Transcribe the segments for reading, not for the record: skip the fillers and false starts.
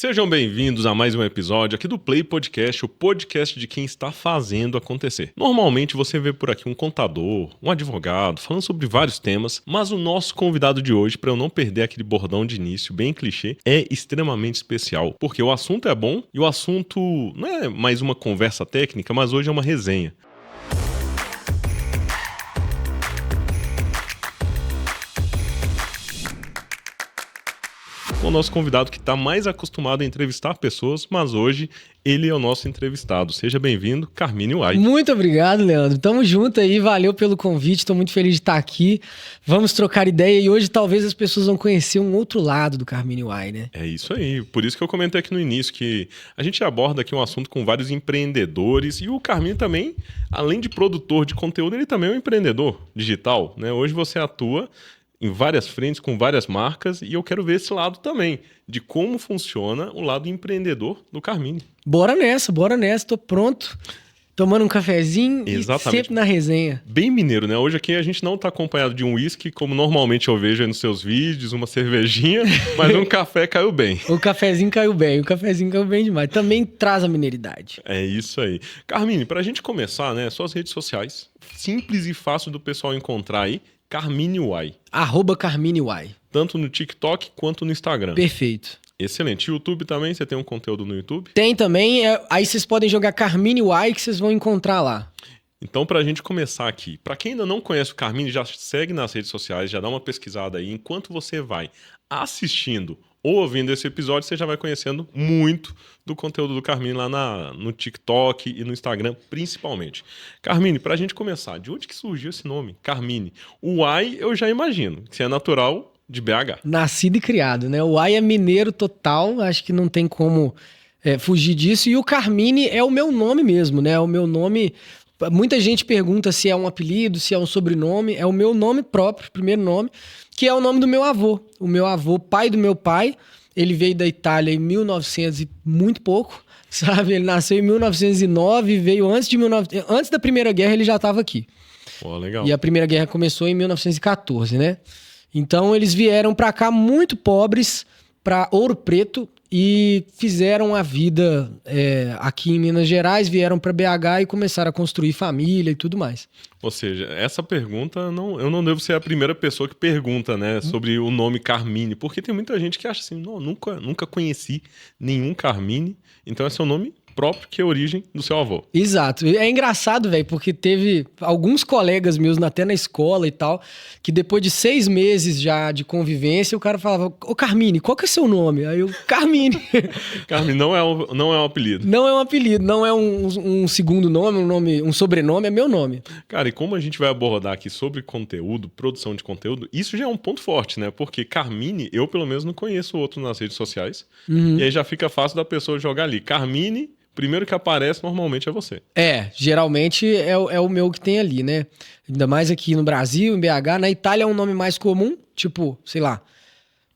Sejam bem-vindos a mais um episódio aqui do Play Podcast, o podcast de quem está fazendo acontecer. Normalmente você vê por aqui um contador, um advogado, falando sobre vários temas, mas o nosso convidado de hoje, para eu não perder aquele bordão de início bem clichê, é extremamente especial, porque o assunto é bom e o assunto não é mais uma conversa técnica, mas hoje é uma resenha. O nosso convidado que está mais acostumado a entrevistar pessoas, mas hoje ele é o nosso entrevistado. Seja bem-vindo, Carmine Uai. Muito obrigado, Leandro. Tamo junto aí, valeu pelo convite, tô muito feliz de estar aqui. Vamos trocar ideia e hoje talvez as pessoas vão conhecer um outro lado do Carmine Uai, né? É isso aí, por isso que eu comentei aqui no início que a gente aborda aqui um assunto com vários empreendedores e o Carmine também, além de produtor de conteúdo, ele também é um empreendedor digital, né? Hoje você atua em várias frentes, com várias marcas, e eu quero ver esse lado também, de como funciona o lado empreendedor do Carmine. Bora nessa, tô pronto. Tomando um cafezinho. Exatamente. E sempre na resenha. Bem mineiro, né? Hoje aqui a gente não está acompanhado de um uísque, como normalmente eu vejo aí nos seus vídeos, uma cervejinha, mas um café caiu bem. O cafezinho caiu bem demais. Também traz a mineiridade. É isso aí. Carmine, para a gente começar, né? Suas redes sociais, simples e fácil do pessoal encontrar aí, Carmine Uai. @Carmine Uai. Tanto no TikTok quanto no Instagram. Perfeito. Excelente. YouTube também? Você tem um conteúdo no YouTube? Tem também. Aí vocês podem jogar Carmine Uai que vocês vão encontrar lá. Então, para a gente começar aqui, para quem ainda não conhece o Carmine, já segue nas redes sociais, já dá uma pesquisada aí. Enquanto você vai assistindo ou ouvindo esse episódio, você já vai conhecendo muito do conteúdo do Carmine lá no TikTok e no Instagram, principalmente. Carmine, para a gente começar, de onde que surgiu esse nome, Carmine? O Uai, eu já imagino, que é natural de BH. Nascido e criado, né? O Uai é mineiro total, acho que não tem como fugir disso. E o Carmine é o meu nome mesmo, né? O meu nome... Muita gente pergunta se é um apelido, se é um sobrenome. É o meu nome próprio, primeiro nome, que é o nome do meu avô. O meu avô, pai do meu pai, ele veio da Itália em 1900 e muito pouco, sabe? Ele nasceu em 1909, veio antes da Primeira Guerra, ele já estava aqui. Pô, legal. E a Primeira Guerra começou em 1914, né? Então eles vieram para cá muito pobres, para Ouro Preto, e fizeram a vida aqui em Minas Gerais, vieram para BH e começaram a construir família e tudo mais. Ou seja, essa pergunta, eu não devo ser a primeira pessoa que pergunta, né, sobre o nome Carmine, porque tem muita gente que acha assim, não, nunca conheci nenhum Carmine, então é seu nome próprio, que é a origem do seu avô. Exato. É engraçado, velho, porque teve alguns colegas meus, até na escola e tal, que depois de 6 meses já de convivência, o cara falava, ô Carmine, qual que é seu nome? Aí eu, Carmine. Carmine não é um apelido. Não é um apelido, não é um segundo nome, um sobrenome, é meu nome. Cara, e como a gente vai abordar aqui sobre conteúdo, produção de conteúdo, isso já é um ponto forte, né? Porque Carmine, eu pelo menos não conheço outro nas redes sociais, e aí já fica fácil da pessoa jogar ali, Carmine... Primeiro que aparece, normalmente é você. Geralmente é o meu que tem ali, né? Ainda mais aqui no Brasil, em BH. Na Itália é um nome mais comum, tipo, sei lá,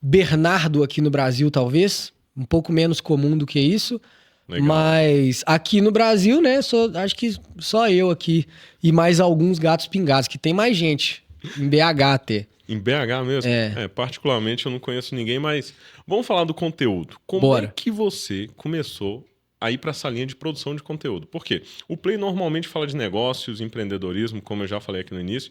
Bernardo aqui no Brasil, talvez. Um pouco menos comum do que isso. Legal. Mas aqui no Brasil, né, acho que só eu aqui e mais alguns gatos pingados, que tem mais gente, em BH até. Em BH mesmo? Particularmente eu não conheço ninguém, mas vamos falar do conteúdo. Como é que você começou a ir para essa linha de produção de conteúdo? Por quê? O Play normalmente fala de negócios, empreendedorismo, como eu já falei aqui no início,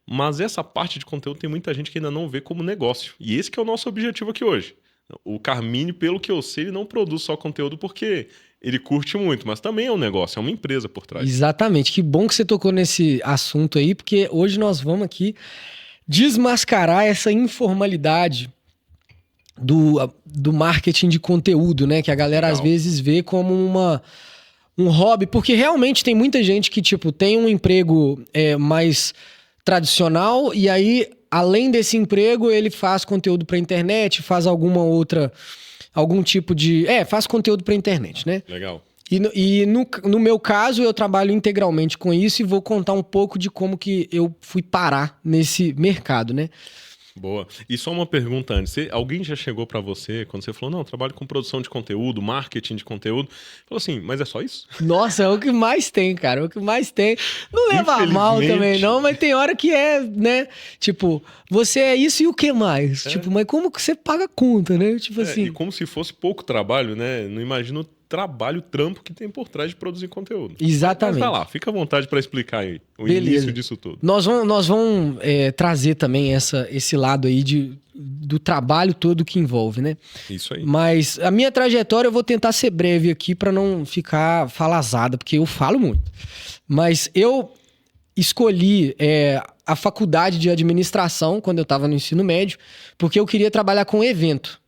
mas essa parte de conteúdo tem muita gente que ainda não vê como negócio. E esse que é o nosso objetivo aqui hoje. O Carmine, pelo que eu sei, ele não produz só conteúdo porque ele curte muito, mas também é um negócio, é uma empresa por trás. Exatamente. Que bom que você tocou nesse assunto aí, porque hoje nós vamos aqui desmascarar essa informalidade do marketing de conteúdo, né? Que a galera às vezes vê como um hobby, porque realmente tem muita gente que, tipo, tem um emprego mais tradicional e aí, além desse emprego, ele faz conteúdo pra internet, faz algum tipo de... faz conteúdo pra internet, né? Legal. E no meu caso, eu trabalho integralmente com isso e vou contar um pouco de como que eu fui parar nesse mercado, né? Boa. E só uma pergunta antes. Alguém já chegou para você, quando você falou, não, eu trabalho com produção de conteúdo, marketing de conteúdo, falou assim, mas é só isso? Nossa, é o que mais tem, cara. É o que mais tem. Não leva a mal também, não, mas tem hora que é, né? Tipo, você é isso e o que mais? Tipo, mas como que você paga a conta, né? Tipo assim. E como se fosse pouco trabalho, né? Não imagino o trampo que tem por trás de produzir conteúdo. Exatamente. Mas vai lá, fica à vontade para explicar aí o início disso tudo. Nós vamos trazer também esse lado aí do trabalho todo que envolve, né? Isso aí. Mas a minha trajetória eu vou tentar ser breve aqui para não ficar falazada, porque eu falo muito. Mas eu escolhi a faculdade de administração quando eu estava no ensino médio, porque eu queria trabalhar com evento.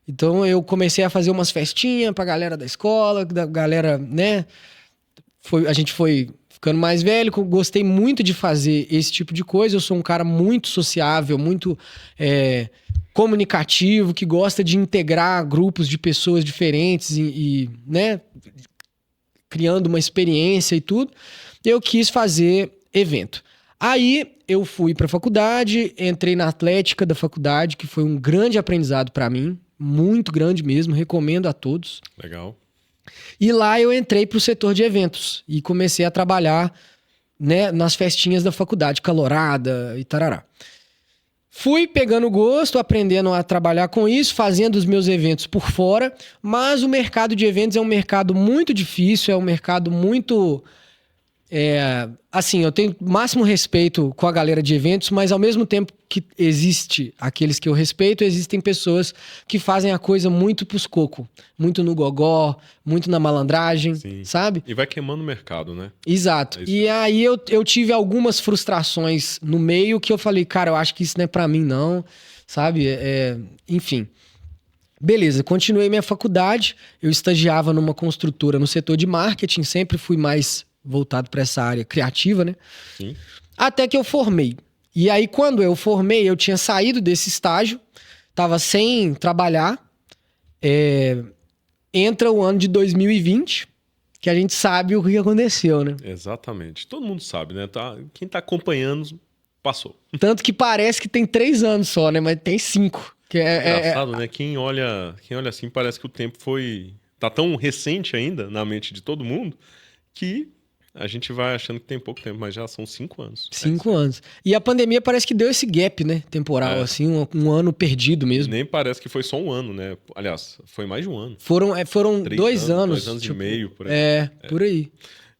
Então eu comecei a fazer umas festinhas pra galera da escola, da galera, né? A gente foi ficando mais velho, gostei muito de fazer esse tipo de coisa. Eu sou um cara muito sociável, muito comunicativo, que gosta de integrar grupos de pessoas diferentes e né? Criando uma experiência e tudo. Eu quis fazer evento. Aí eu fui pra faculdade, entrei na atlética da faculdade, que foi um grande aprendizado pra mim. Muito grande mesmo, recomendo a todos. Legal. E lá eu entrei pro setor de eventos e comecei a trabalhar, né, nas festinhas da faculdade, calorada e tarará. Fui pegando gosto, aprendendo a trabalhar com isso, fazendo os meus eventos por fora, mas o mercado de eventos é um mercado muito difícil, é um mercado muito... assim, eu tenho máximo respeito com a galera de eventos, mas ao mesmo tempo que existe aqueles que eu respeito, existem pessoas que fazem a coisa muito pros coco, muito no gogó, muito na malandragem, Sim. Sabe? E vai queimando o mercado, né? Exato. E aí eu tive algumas frustrações no meio que eu falei, cara, eu acho que isso não é pra mim não, sabe? Enfim. Beleza, continuei minha faculdade, eu estagiava numa construtora no setor de marketing, sempre fui mais voltado para essa área criativa, né? Sim. Até que eu formei. E aí, quando eu formei, eu tinha saído desse estágio, tava sem trabalhar. Entra o ano de 2020, que a gente sabe o que aconteceu, né? Exatamente. Todo mundo sabe, né? Quem tá acompanhando, passou. Tanto que parece que tem 3 anos só, né? Mas tem 5. Que engraçado, né? Quem olha assim, parece que o tempo tá tão recente ainda na mente de todo mundo que a gente vai achando que tem pouco tempo, mas já são 5 anos. 5 anos. E a pandemia parece que deu esse gap, né? Temporal, assim, um ano perdido mesmo. Nem parece que foi só um ano, né? Aliás, foi mais de um ano. Foram 2 anos. 2 anos e meio, por aí. Por aí.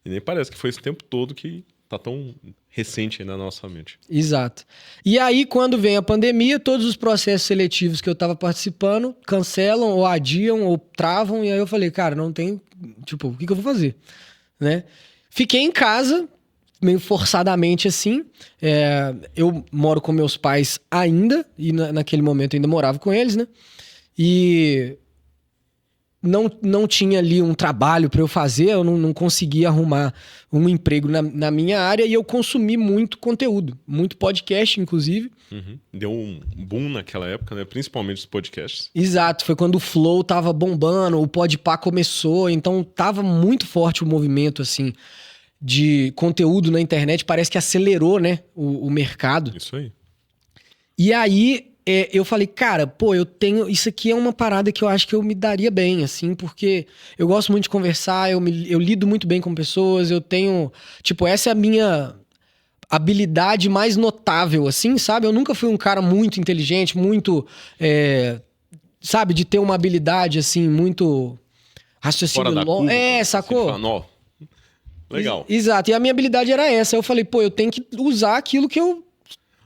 E nem parece que foi esse tempo todo que tá tão recente aí na nossa mente. Exato. E aí, quando vem a pandemia, todos os processos seletivos que eu tava participando cancelam, ou adiam, ou travam. E aí eu falei, cara, não tem... Tipo, o que eu vou fazer? Né? Fiquei em casa, meio forçadamente assim. Eu moro com meus pais ainda, e naquele momento eu ainda morava com eles, né? E não tinha ali um trabalho para eu fazer, eu não conseguia arrumar um emprego na minha área, e eu consumi muito conteúdo, muito podcast, inclusive. Uhum. Deu um boom naquela época, né? Principalmente os podcasts. Exato, foi quando o Flow tava bombando, o Podpah começou, então tava muito forte o movimento, assim, de conteúdo na internet, parece que acelerou, né, o mercado. Isso aí. E aí, eu falei, cara, pô, isso aqui é uma parada que eu acho que eu me daria bem, assim, porque eu gosto muito de conversar, eu lido muito bem com pessoas, eu tenho, tipo, essa é a minha habilidade mais notável, assim, sabe? Eu nunca fui um cara muito inteligente, muito, sabe, de ter uma habilidade, assim, muito raciocínio longo. Sacou? Legal. Exato. E a minha habilidade era essa. Eu falei, pô, eu tenho que usar aquilo que eu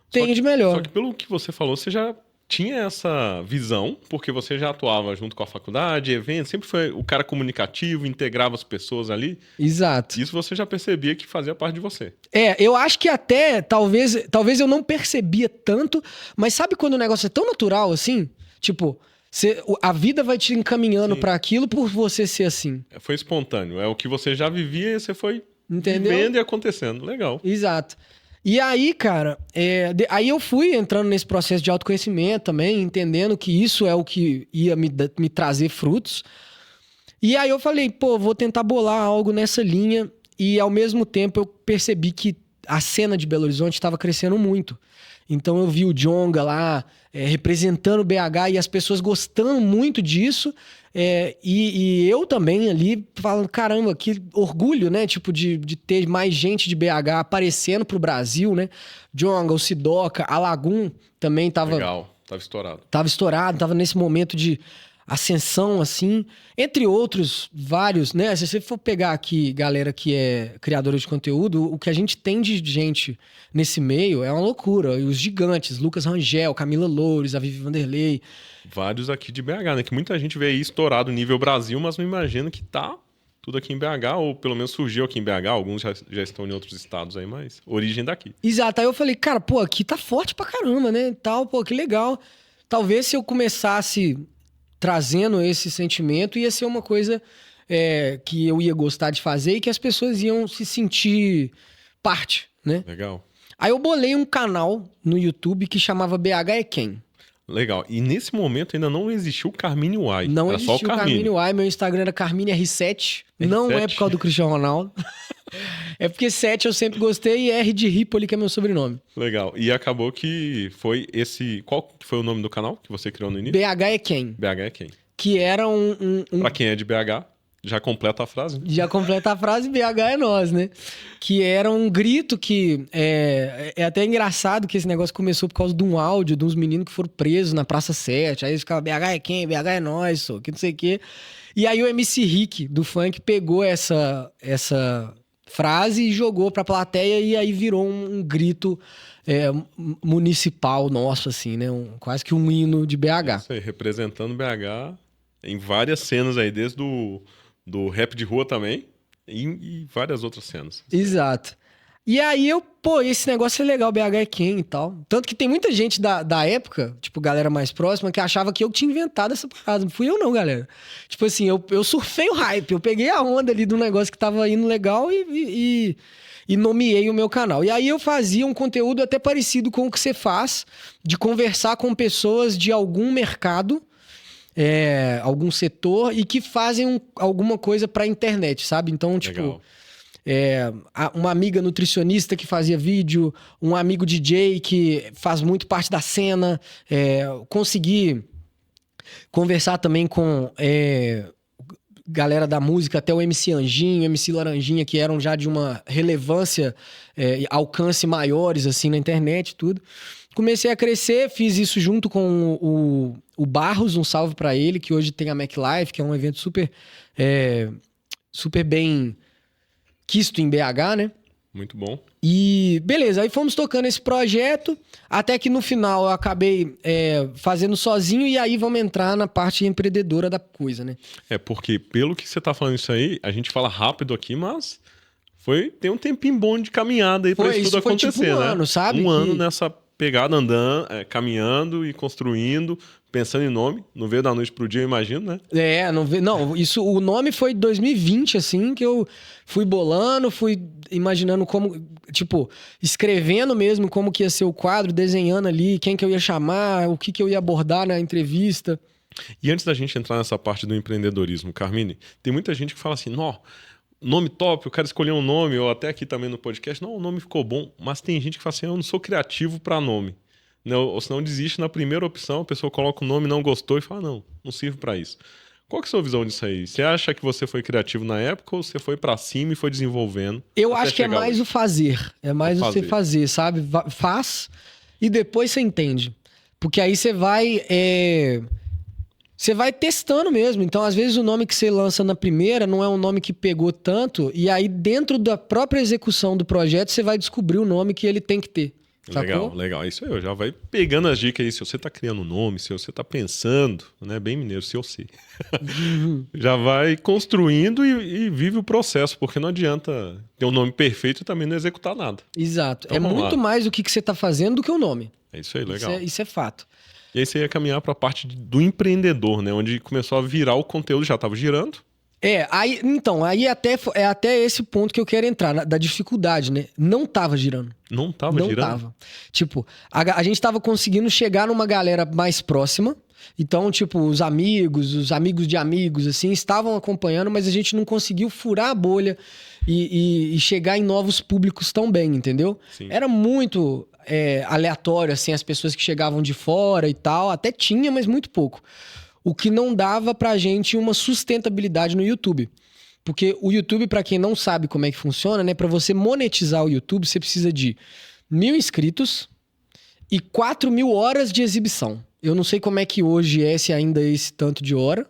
tenho de melhor. Só que pelo que você falou, você já tinha essa visão, porque você já atuava junto com a faculdade, eventos, sempre foi o cara comunicativo, integrava as pessoas ali. Exato. Isso você já percebia que fazia parte de você. Eu acho que até, talvez eu não percebia tanto, mas sabe quando o negócio é tão natural assim? Tipo... a vida vai te encaminhando para aquilo por você ser assim. Foi espontâneo. É o que você já vivia e você foi vivendo e acontecendo. Legal. Exato. E aí, cara, aí eu fui entrando nesse processo de autoconhecimento também, entendendo que isso é o que ia me trazer frutos. E aí eu falei, pô, vou tentar bolar algo nessa linha. E ao mesmo tempo eu percebi que a cena de Belo Horizonte estava crescendo muito. Então eu vi o Djonga lá representando o BH e as pessoas gostando muito disso. E eu também ali falando, caramba, que orgulho, né? Tipo, de ter mais gente de BH aparecendo pro Brasil, né? Djonga, o Sidoca, a Lagoon também tava... Legal, tava estourado. Tava estourado, tava nesse momento de ascensão, assim. Entre outros, vários, né? Se você for pegar aqui, galera que é criadora de conteúdo, o que a gente tem de gente nesse meio é uma loucura. E os gigantes, Lucas Rangel, Camila Loures, a Vivi Vanderlei. Vários aqui de BH, né? Que muita gente vê aí estourado nível Brasil, mas não imagina que tá tudo aqui em BH, ou pelo menos surgiu aqui em BH. Alguns já estão em outros estados aí, mas origem daqui. Exato. Aí eu falei, cara, pô, aqui tá forte pra caramba, né? Tal, pô, que legal. Talvez se eu começasse trazendo esse sentimento, ia ser uma coisa que eu ia gostar de fazer e que as pessoas iam se sentir parte, né? Legal. Aí eu bolei um canal no YouTube que chamava BH é Quem. Legal. E nesse momento ainda não existiu o Carmine Y. Não era existiu só o Carmine Y. Meu Instagram era Carmine R7. Não é por causa do Cristiano Ronaldo. É porque 7 eu sempre gostei e R de Ripoli, que é meu sobrenome. Legal. E acabou que foi esse... Qual foi o nome do canal que você criou no início? BH é Quem. BH é Quem. Que era Pra quem é de BH, já completa a frase. Né? Já completa a frase, BH é nós, né? Que era um grito que... É até engraçado que esse negócio começou por causa de um áudio de uns meninos que foram presos na Praça 7. Aí eles ficavam, BH é quem? BH é nós, que não sei o quê. E aí o MC Rick, do funk, pegou essa frase e jogou pra plateia e aí virou um grito municipal nosso, assim, né? Quase que um hino de BH. Isso aí, representando BH em várias cenas aí, desde do rap de rua também e várias outras cenas. Exato. E aí esse negócio é legal, BH é Quem e tal. Tanto que tem muita gente da época, tipo, galera mais próxima, que achava que eu tinha inventado essa parada. Não fui eu não, galera. Tipo assim, eu surfei o hype, eu peguei a onda ali do negócio que tava indo legal e nomeei o meu canal. E aí eu fazia um conteúdo até parecido com o que você faz, de conversar com pessoas de algum mercado, algum setor, e que fazem alguma coisa pra internet, sabe? Então, tipo... Legal. Uma amiga nutricionista que fazia vídeo, um amigo DJ que faz muito parte da cena, consegui conversar também com galera da música, até o MC Anjinho, MC Laranjinha, que eram já de uma relevância, alcance maiores assim na internet, tudo. Comecei a crescer, fiz isso junto com o Barros, um salve pra ele, que hoje tem a MacLife, que é um evento super bem quisto em BH, né? Muito bom. E beleza, aí fomos tocando esse projeto, até que no final eu acabei fazendo sozinho, e aí vamos entrar na parte empreendedora da coisa, né? Porque pelo que você tá falando isso aí, a gente fala rápido aqui, mas tem um tempinho bom de caminhada aí pra isso tudo acontecer, tipo né? Ano, sabe? Ano nessa pegada, andando, caminhando e construindo, pensando em nome. Não veio da noite pro dia, eu imagino, né? Não, o nome foi 2020, assim, que eu fui bolando, fui imaginando como, tipo, escrevendo mesmo como que ia ser o quadro, desenhando ali quem que eu ia chamar, o que eu ia abordar na entrevista. E antes da gente entrar nessa parte do empreendedorismo, Carmine, tem muita gente que fala assim, nome top, eu quero escolher um nome, ou até aqui também no podcast, o nome ficou bom, mas tem gente que fala assim, eu não sou criativo para nome. Não, ou senão desiste na primeira opção, a pessoa coloca o nome, não gostou e fala, não sirvo para isso. Qual que é a sua visão disso aí? Você acha que você foi criativo na época ou você foi para cima e foi desenvolvendo? Eu acho que é mais o fazer. É mais você fazer, sabe? Faz e depois você entende. Porque aí você vai... Você vai testando mesmo. Então, às vezes, o nome que você lança na primeira não é um nome que pegou tanto. E aí, dentro da própria execução do projeto, você vai descobrir o nome que ele tem que ter. Sacou? Legal. Isso aí, já vai pegando as dicas aí. Se você tá criando um nome, se você tá pensando, né? Bem mineiro, se eu sei. Já vai construindo e vive o processo, porque não adianta ter um nome perfeito e também não executar nada. Exato. Então, muito mais o que você tá fazendo do que o nome. É isso aí, legal. Isso é fato. E aí você ia caminhar para a parte do empreendedor, né? Onde começou a virar o conteúdo, já estava girando. Aí até esse ponto que eu quero entrar, da dificuldade, né? Não tava girando. Não tava girando? Não tava. Tipo, a gente tava conseguindo chegar numa galera mais próxima, Então, tipo, os amigos de amigos, assim, estavam acompanhando, mas a gente não conseguiu furar a bolha e chegar em novos públicos tão bem, entendeu? Sim. Era muito aleatório, assim, as pessoas que chegavam de fora e tal. Até tinha, mas muito pouco. O que não dava pra gente uma sustentabilidade no YouTube. Porque o YouTube, pra quem não sabe como é que funciona, né? Pra você monetizar o YouTube, você precisa de 1.000 inscritos e 4.000 horas de exibição. Eu não sei como é que hoje se ainda é esse tanto de hora,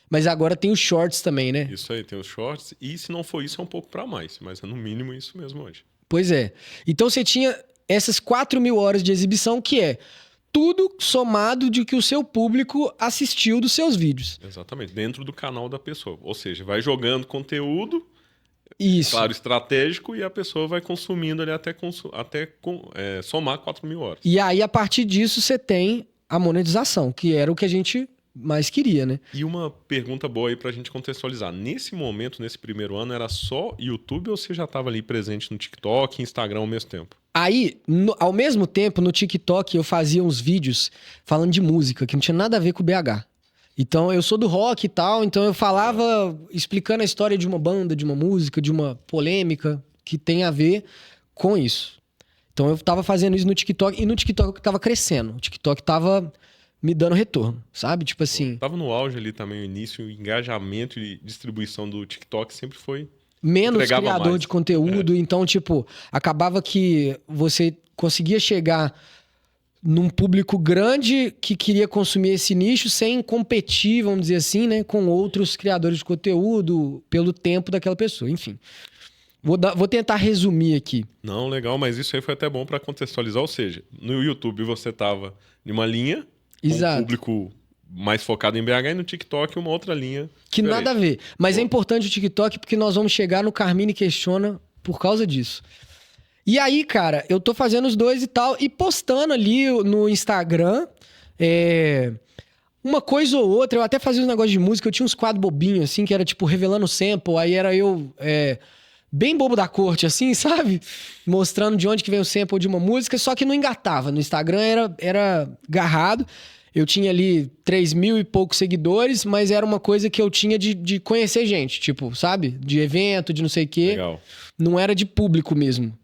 mas agora tem os shorts também, né? Isso aí, tem os shorts. E se não for isso, é um pouco pra mais. Mas é no mínimo isso mesmo hoje. Pois é. Então você tinha essas 4.000 horas de exibição, que é tudo somado de que o seu público assistiu dos seus vídeos. Exatamente, dentro do canal da pessoa. Ou seja, vai jogando conteúdo, isso, claro, estratégico, e a pessoa vai consumindo ali até somar 4.000 horas. E aí, a partir disso, você tem a monetização, que era o que a gente mais queria, né? E uma pergunta boa aí pra gente contextualizar. Nesse momento, nesse primeiro ano, era só YouTube ou você já estava ali presente no TikTok e Instagram ao mesmo tempo? Aí, ao mesmo tempo, no TikTok, eu fazia uns vídeos falando de música, que não tinha nada a ver com o BH. Então, eu sou do rock e tal, então eu falava explicando a história de uma banda, de uma música, de uma polêmica que tem a ver com isso. Então, eu tava fazendo isso no TikTok, e no TikTok eu tava crescendo. O TikTok tava me dando retorno, sabe? Tipo assim... Tava no auge ali também, o início, o engajamento e distribuição do TikTok sempre foi... menos criador mais de conteúdo, então, tipo, acabava que você conseguia chegar num público grande que queria consumir esse nicho sem competir, vamos dizer assim, né, com outros criadores de conteúdo pelo tempo daquela pessoa, enfim. Vou tentar resumir aqui. Não, legal, mas isso aí foi até bom para contextualizar, ou seja, no YouTube você tava em uma linha, exato, com um público mais focado em BH, e no TikTok uma outra linha que diferente. nada a ver. Mas é importante o TikTok porque nós vamos chegar no Carmine Questiona por causa disso. E aí, cara, eu tô fazendo os dois e tal, e postando ali no Instagram uma coisa ou outra. Eu até fazia uns negócios de música, eu tinha uns quadros bobinhos, assim, que era tipo revelando sample, aí era eu bem bobo da corte, assim, sabe? Mostrando de onde que vem o sample de uma música, só que não engatava. No Instagram era garrado. Eu tinha ali 3.000 e poucos seguidores, mas era uma coisa que eu tinha de conhecer gente, tipo, sabe? De evento, de não sei o quê. Legal. Não era de público mesmo.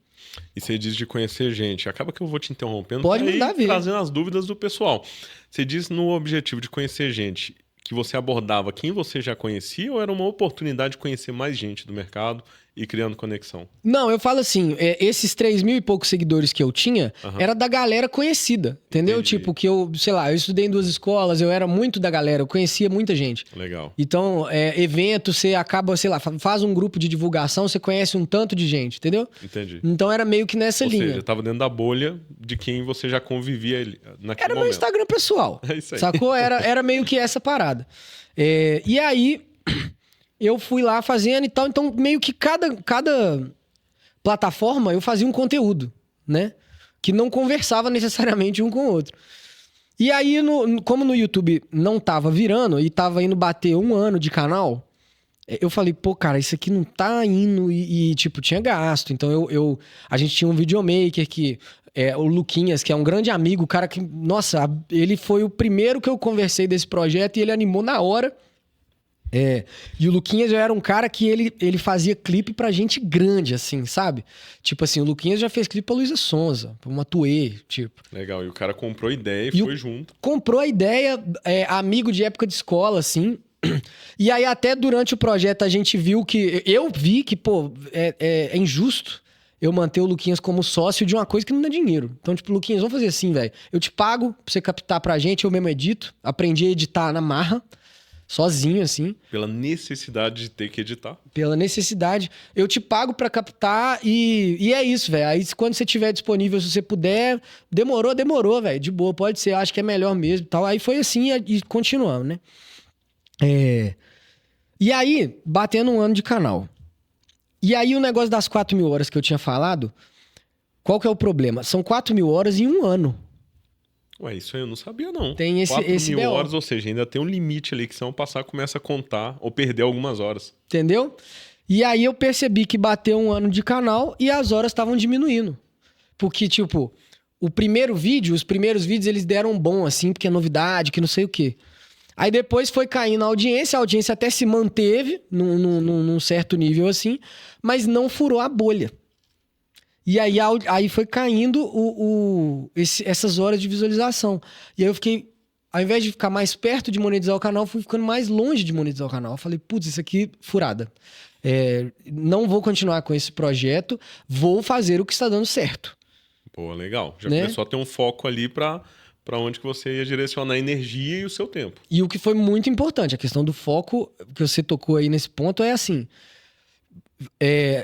E você diz de conhecer gente. Acaba que eu vou te interrompendo. Pode mandar ver. Trazendo as dúvidas do pessoal. Você diz no objetivo de conhecer gente que você abordava quem você já conhecia ou era uma oportunidade de conhecer mais gente do mercado e criando conexão? Não, eu falo assim, esses 3.000 e poucos seguidores que eu tinha, era da galera conhecida, entendeu? Entendi. Tipo, que eu, sei lá, eu estudei em 2 escolas, eu era muito da galera, eu conhecia muita gente. Legal. Então, evento, você acaba, sei lá, faz um grupo de divulgação, você conhece um tanto de gente, entendeu? Entendi. Então era meio que nessa linha. Ou seja, tava dentro da bolha de quem você já convivia naquele momento. Era meu Instagram pessoal, É isso aí. sacou? Era meio que essa parada. E aí... eu fui lá fazendo e tal, então meio que cada plataforma eu fazia um conteúdo, né? Que não conversava necessariamente um com o outro. E aí, como no YouTube não tava virando e tava indo bater 1 ano de canal, eu falei, pô, cara, isso aqui não tá indo e tipo, tinha gasto. Então a gente tinha um videomaker que... o Luquinhas, que é um grande amigo, o cara que... nossa, ele foi o primeiro que eu conversei desse projeto e ele animou na hora. E o Luquinhas já era um cara que ele fazia clipe pra gente grande, assim, sabe? Tipo assim, o Luquinhas já fez clipe pra Luísa Sonza, pra Matuê, tipo. Legal, e o cara comprou a ideia e foi junto. Comprou a ideia, amigo de época de escola, assim. E aí até durante o projeto a gente viu que... eu vi que, pô, é injusto eu manter o Luquinhas como sócio de uma coisa que não dá dinheiro. Então, tipo, Luquinhas, vamos fazer assim, velho. Eu te pago pra você captar pra gente, eu mesmo edito. Aprendi a editar na marra. Sozinho, assim. Pela necessidade de ter que editar. Pela necessidade. Eu te pago pra captar e é isso, velho. Aí quando você tiver disponível, se você puder... demorou, velho. De boa, pode ser. Eu acho que é melhor mesmo e tal. Aí foi assim e continuamos, né? E aí, batendo 1 ano de canal. E aí o negócio das 4.000 horas que eu tinha falado, qual que é o problema? São 4.000 horas em 1 ano. Ué, isso aí eu não sabia, não. Tem esse 4.000 horas, ou seja, ainda tem um limite ali que se não passar, começa a contar ou perder algumas horas. Entendeu? E aí eu percebi que bateu 1 ano de canal e as horas estavam diminuindo. Porque, tipo, os primeiros vídeos eles deram bom, assim, porque é novidade, que não sei o quê. Aí depois foi caindo a audiência até se manteve num certo nível assim, mas não furou a bolha. E aí foi caindo essas horas de visualização. E aí eu fiquei, ao invés de ficar mais perto de monetizar o canal, fui ficando mais longe de monetizar o canal. Eu falei, putz, isso aqui furada. Não vou continuar com esse projeto, vou fazer o que está dando certo. Pô, legal. Já começou a ter um foco ali para onde que você ia direcionar a energia e o seu tempo. E o que foi muito importante, a questão do foco, que você tocou aí nesse ponto, é assim...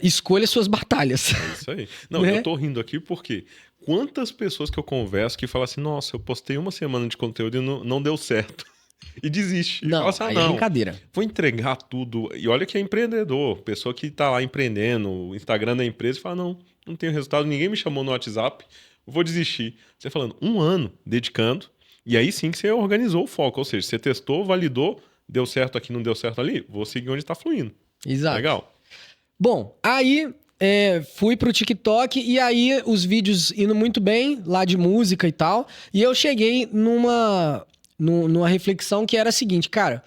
escolha suas batalhas. É isso aí. Não, eu tô rindo aqui porque quantas pessoas que eu converso que falam assim, nossa, eu postei uma semana de conteúdo e não deu certo. E desiste. Não, fala assim, aí é brincadeira. Vou entregar tudo. E olha que é empreendedor, pessoa que tá lá empreendendo, o Instagram da empresa, e fala, não tenho resultado, ninguém me chamou no WhatsApp, vou desistir. Você falando, 1 ano dedicando, e aí sim que você organizou o foco, ou seja, você testou, validou, deu certo aqui, não deu certo ali, vou seguir onde tá fluindo. Exato. Legal. Bom, aí fui pro TikTok e aí os vídeos indo muito bem, lá de música e tal, e eu cheguei numa reflexão que era a seguinte, cara,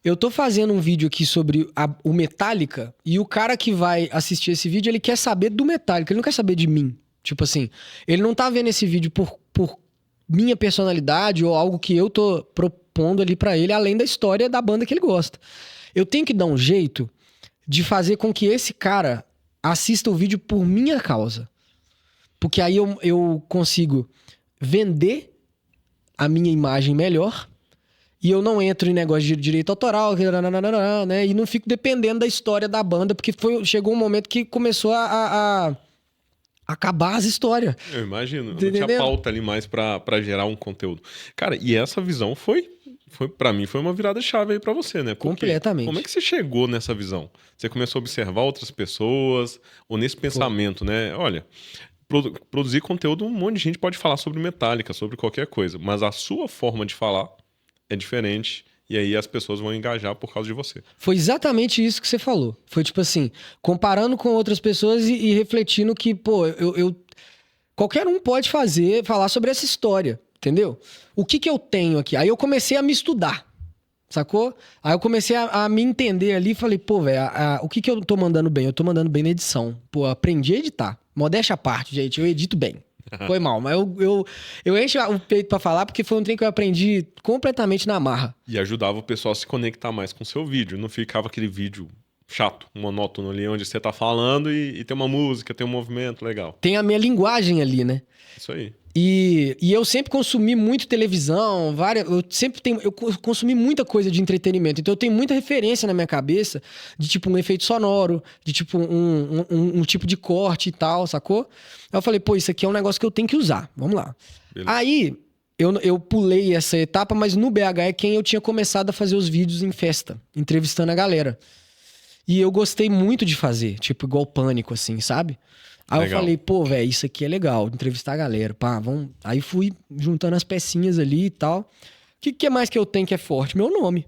eu tô fazendo um vídeo aqui sobre o Metallica e o cara que vai assistir esse vídeo, ele quer saber do Metallica, ele não quer saber de mim. Tipo assim, ele não tá vendo esse vídeo por minha personalidade ou algo que eu tô propondo ali pra ele, além da história da banda que ele gosta. Eu tenho que dar um jeito de fazer com que esse cara assista o vídeo por minha causa. Porque aí eu consigo vender a minha imagem melhor e eu não entro em negócio de direito autoral, né? E não fico dependendo da história da banda, porque chegou um momento que começou a acabar as histórias. Eu imagino. Não tinha pauta ali mais pra gerar um conteúdo. Cara, e essa visão pra mim, foi uma virada chave aí pra você, né? Porque completamente. Como é que você chegou nessa visão? Você começou a observar outras pessoas, ou nesse pensamento, né? Olha, produzir conteúdo, um monte de gente pode falar sobre Metallica, sobre qualquer coisa, mas a sua forma de falar é diferente, e aí as pessoas vão engajar por causa de você. Foi exatamente isso que você falou. Foi tipo assim, comparando com outras pessoas e refletindo que, pô, qualquer um pode falar sobre essa história, entendeu? O que eu tenho aqui? Aí eu comecei a me estudar, sacou? Aí eu comecei a me entender ali e falei, pô, velho, o que eu tô mandando bem? Eu tô mandando bem na edição. Pô, aprendi a editar. Modéstia à parte, gente, eu edito bem. Foi mal, mas eu encho o peito pra falar porque foi um trem que eu aprendi completamente na marra. E ajudava o pessoal a se conectar mais com o seu vídeo. Não ficava aquele vídeo chato, monótono ali, onde você tá falando e tem uma música, tem um movimento legal. Tem a minha linguagem ali, né? Isso aí. E eu sempre consumi muito televisão, eu consumi muita coisa de entretenimento. Então eu tenho muita referência na minha cabeça de tipo um efeito sonoro, de tipo um tipo de corte e tal, sacou? Aí eu falei, pô, isso aqui é um negócio que eu tenho que usar. Vamos lá. Beleza. Aí eu pulei essa etapa, mas no BH é quem eu tinha começado a fazer os vídeos em festa, entrevistando a galera. E eu gostei muito de fazer, tipo, igual Pânico, assim, sabe? Aí legal. Eu falei, pô, velho, isso aqui é legal, entrevistar a galera, pá, vamos... Aí fui juntando as pecinhas ali e tal. O que mais que eu tenho que é forte? Meu nome.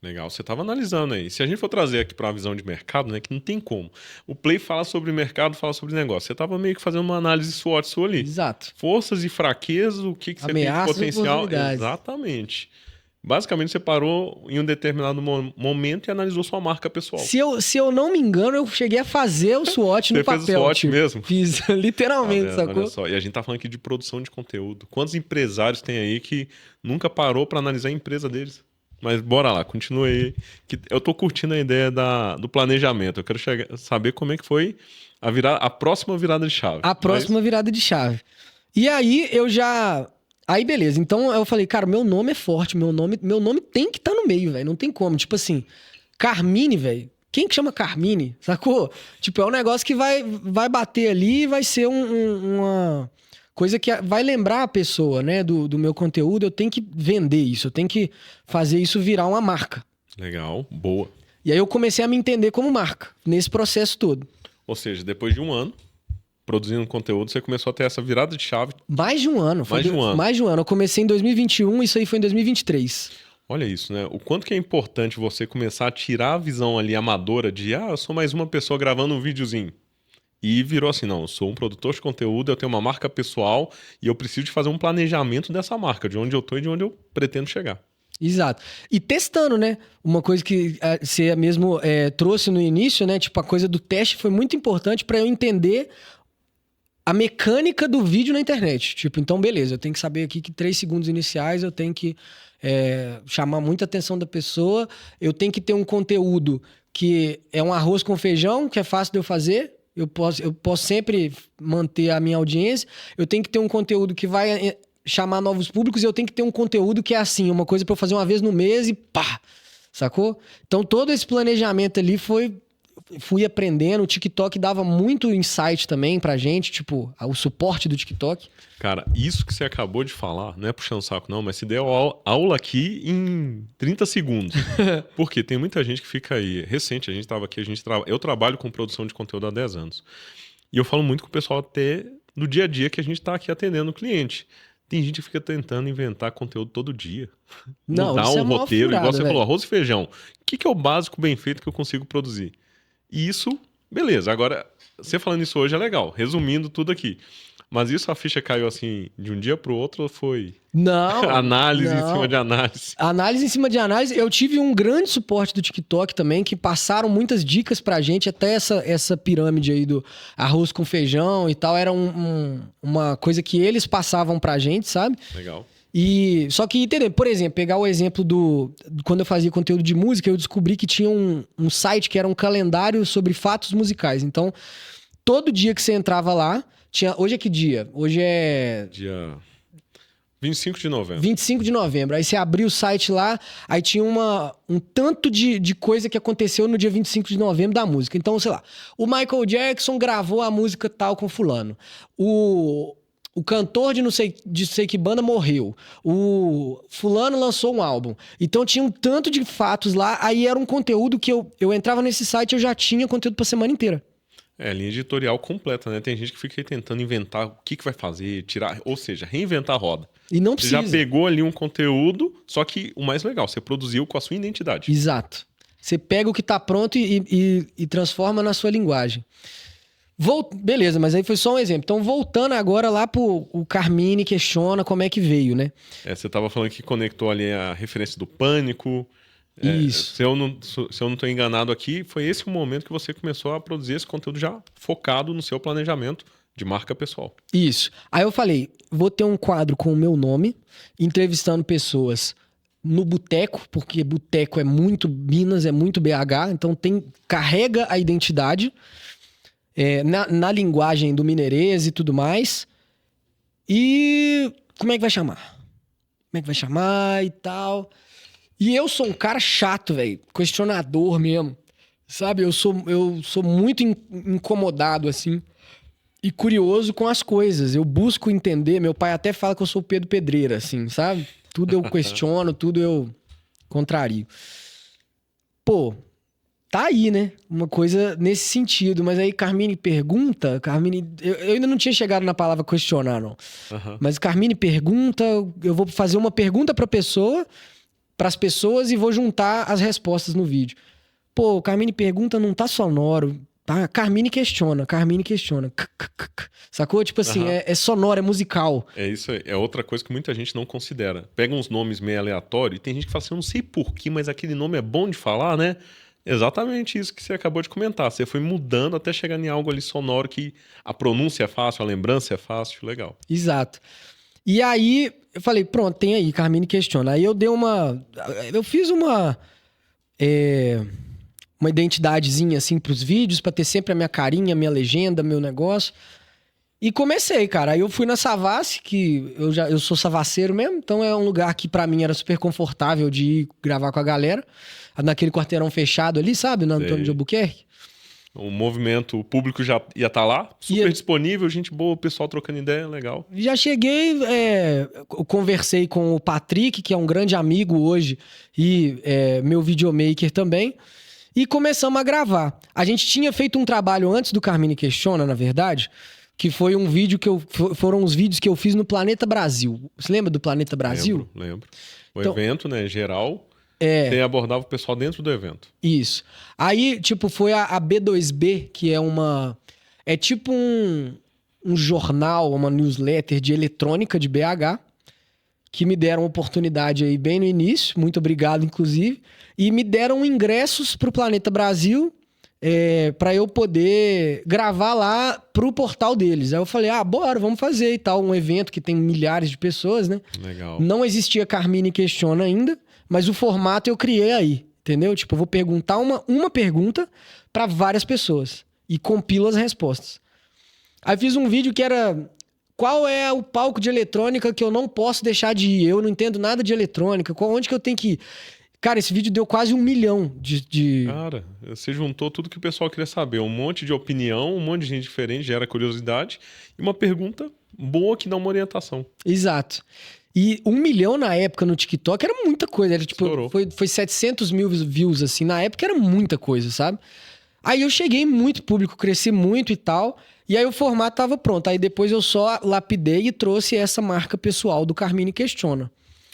Legal, você tava analisando aí. Se a gente for trazer aqui para uma visão de mercado, né, que não tem como. O Play fala sobre mercado, fala sobre negócio. Você tava meio que fazendo uma análise SWOT sua ali. Exato. Forças e fraquezas, o que você ameaças tem de potencial. E Exatamente. Basicamente, você parou em um determinado momento e analisou sua marca pessoal. Se eu não me engano, eu cheguei a fazer o SWOT no papel. Você fez o SWOT mesmo? Fiz, literalmente, sacou? Olha só. E a gente tá falando aqui de produção de conteúdo. Quantos empresários tem aí que nunca parou para analisar a empresa deles? Mas bora lá, continua aí. Que eu tô curtindo a ideia do planejamento. Eu quero saber como é que foi a próxima virada de chave. A próxima virada de chave. E aí, Aí, beleza. Então, eu falei, cara, meu nome é forte. Meu nome tem que estar no meio, velho. Não tem como. Tipo assim, Carmine, velho. Quem que chama Carmine? Sacou? Tipo, é um negócio que vai bater ali e vai ser uma coisa que vai lembrar a pessoa, né? Do meu conteúdo. Eu tenho que vender isso. Eu tenho que fazer isso virar uma marca. Legal. Boa. E aí, eu comecei a me entender como marca. Nesse processo todo. Ou seja, depois de 1 ano... produzindo conteúdo, você começou a ter essa virada de chave. Mais de um ano. Mais de um ano. Eu comecei em 2021, isso aí foi em 2023. Olha isso, né? O quanto que é importante você começar a tirar a visão ali amadora de eu sou mais uma pessoa gravando um videozinho. E virou assim, não, eu sou um produtor de conteúdo, eu tenho uma marca pessoal e eu preciso de fazer um planejamento dessa marca, de onde eu tô e de onde eu pretendo chegar. Exato. E testando, né? Uma coisa que você mesmo trouxe no início, né? Tipo, a coisa do teste foi muito importante para eu entender a mecânica do vídeo na internet. Tipo, então, beleza, eu tenho que saber aqui que 3 segundos iniciais eu tenho que chamar muita atenção da pessoa, eu tenho que ter um conteúdo que é um arroz com feijão, que é fácil de eu fazer, eu posso sempre manter a minha audiência, eu tenho que ter um conteúdo que vai chamar novos públicos e eu tenho que ter um conteúdo que é assim, uma coisa pra eu fazer uma vez no mês e pá, sacou? Então todo esse planejamento ali fui aprendendo, o TikTok dava muito insight também pra gente, tipo, o suporte do TikTok. Cara, isso que você acabou de falar, não é puxando o saco não, mas você deu aula aqui em 30 segundos. Porque tem muita gente que fica aí, recente, a gente tava aqui, eu trabalho com produção de conteúdo há 10 anos. E eu falo muito com o pessoal até no dia a dia que a gente tá aqui atendendo o cliente. Tem gente que fica tentando inventar conteúdo todo dia. Não, mudar um roteiro, furada, igual você falou, arroz e feijão. O que é o básico bem feito que eu consigo produzir? E isso, beleza. Agora, você falando isso hoje é legal. Resumindo tudo aqui. Mas isso a ficha caiu assim de um dia pro outro ou foi? Não. Análise não. em cima de análise. Análise em cima de análise. Eu tive um grande suporte do TikTok também, que passaram muitas dicas pra gente, até essa pirâmide aí do arroz com feijão e tal. Era uma coisa que eles passavam pra gente, sabe? Legal. E só que, entendeu? Por exemplo, pegar o exemplo quando eu fazia conteúdo de música, eu descobri que tinha um site que era um calendário sobre fatos musicais. Então, todo dia que você entrava lá, hoje é que dia? Hoje é... Dia 25 de novembro. 25 de novembro. Aí você abriu o site lá, aí tinha um tanto de coisa que aconteceu no dia 25 de novembro da música. Então, sei lá, o Michael Jackson gravou a música tal com fulano. O cantor de não sei que banda morreu. O fulano lançou um álbum. Então tinha um tanto de fatos lá. Aí era um conteúdo que eu entrava nesse site e eu já tinha conteúdo pra semana inteira. Linha editorial completa, né? Tem gente que fica aí tentando inventar o que vai fazer, tirar, ou seja, reinventar a roda. E não precisa. Você já pegou ali um conteúdo, só que o mais legal, você produziu com a sua identidade. Exato. Você pega o que tá pronto e transforma na sua linguagem. Beleza, mas aí foi só um exemplo. Então, voltando agora lá pro o Carmine questiona como é que veio, né? Você tava falando que conectou ali a referência do Pânico. Isso. Se eu não tô enganado aqui, foi esse o momento que você começou a produzir esse conteúdo já focado no seu planejamento de marca pessoal. Isso. Aí eu falei, vou ter um quadro com o meu nome, entrevistando pessoas no boteco, porque boteco é muito Minas, é muito BH, então carrega a identidade na linguagem do mineirês e tudo mais. E como é que vai chamar? Como é que vai chamar e tal... E eu sou um cara chato, velho. Questionador mesmo. Sabe? Eu sou muito incomodado, assim. E curioso com as coisas. Eu busco entender. Meu pai até fala que eu sou o Pedro Pedreira, assim, sabe? Tudo eu questiono, tudo eu contrario. Pô, tá aí, né? Uma coisa nesse sentido. Mas aí Carmine pergunta... Eu ainda não tinha chegado na palavra questionar, não. Uhum. Mas Carmine pergunta... Eu vou fazer uma pergunta pra pessoa... para as pessoas e vou juntar as respostas no vídeo. Pô, o Carmine pergunta, não tá sonoro. Tá? Carmine questiona. Sacou? Tipo assim, é sonoro, é musical. É isso aí. É outra coisa que muita gente não considera. Pega uns nomes meio aleatórios e tem gente que fala assim, eu não sei porquê, mas aquele nome é bom de falar, né? Exatamente isso que você acabou de comentar. Você foi mudando até chegar em algo ali sonoro que a pronúncia é fácil, a lembrança é fácil. Legal. Exato. E aí, eu falei, pronto, tem aí, Carmine questiona. Aí eu fiz uma identidadezinha, assim, pros vídeos, pra ter sempre a minha carinha, a minha legenda, meu negócio. E comecei, cara. Aí eu fui na Savassi, que eu sou savasseiro mesmo, então é um lugar que pra mim era super confortável de ir gravar com a galera. Naquele quarteirão fechado ali, sabe? No Antônio de Albuquerque. O movimento, o público já ia estar lá, super disponível, gente boa, o pessoal trocando ideia, legal. Já cheguei, conversei com o Patrick, que é um grande amigo hoje, e meu videomaker também, e começamos a gravar. A gente tinha feito um trabalho antes do Carmine Questiona, na verdade, que foi um vídeo foram os vídeos que eu fiz no Planeta Brasil. Você lembra do Planeta Brasil? Lembro. Evento, né, geral... Você abordava o pessoal dentro do evento. Isso. Aí, tipo, foi a B2B, que é É tipo um jornal, uma newsletter de eletrônica de BH, que me deram oportunidade aí bem no início, muito obrigado, inclusive, e me deram ingressos pro Planeta Brasil para eu poder gravar lá pro portal deles. Aí eu falei, bora, vamos fazer e tal, um evento que tem milhares de pessoas, né? Legal. Não existia Carmine Questiona ainda, mas o formato eu criei aí, entendeu? Tipo, eu vou perguntar uma pergunta para várias pessoas e compilo as respostas. Aí fiz um vídeo que era... Qual é o palco de eletrônica que eu não posso deixar de ir? Eu não entendo nada de eletrônica. Onde que eu tenho que ir? Cara, esse vídeo deu quase 1 milhão de... Cara, você juntou tudo que o pessoal queria saber. Um monte de opinião, um monte de gente diferente, gera curiosidade. E uma pergunta boa que dá uma orientação. Exato. E 1 milhão na época no TikTok era muita coisa. Era tipo, foi 700 mil views, assim. Na época era muita coisa, sabe? Aí eu cheguei muito público, cresci muito e tal... E aí o formato tava pronto. Aí depois eu só lapidei e trouxe essa marca pessoal do Carmine Questiona.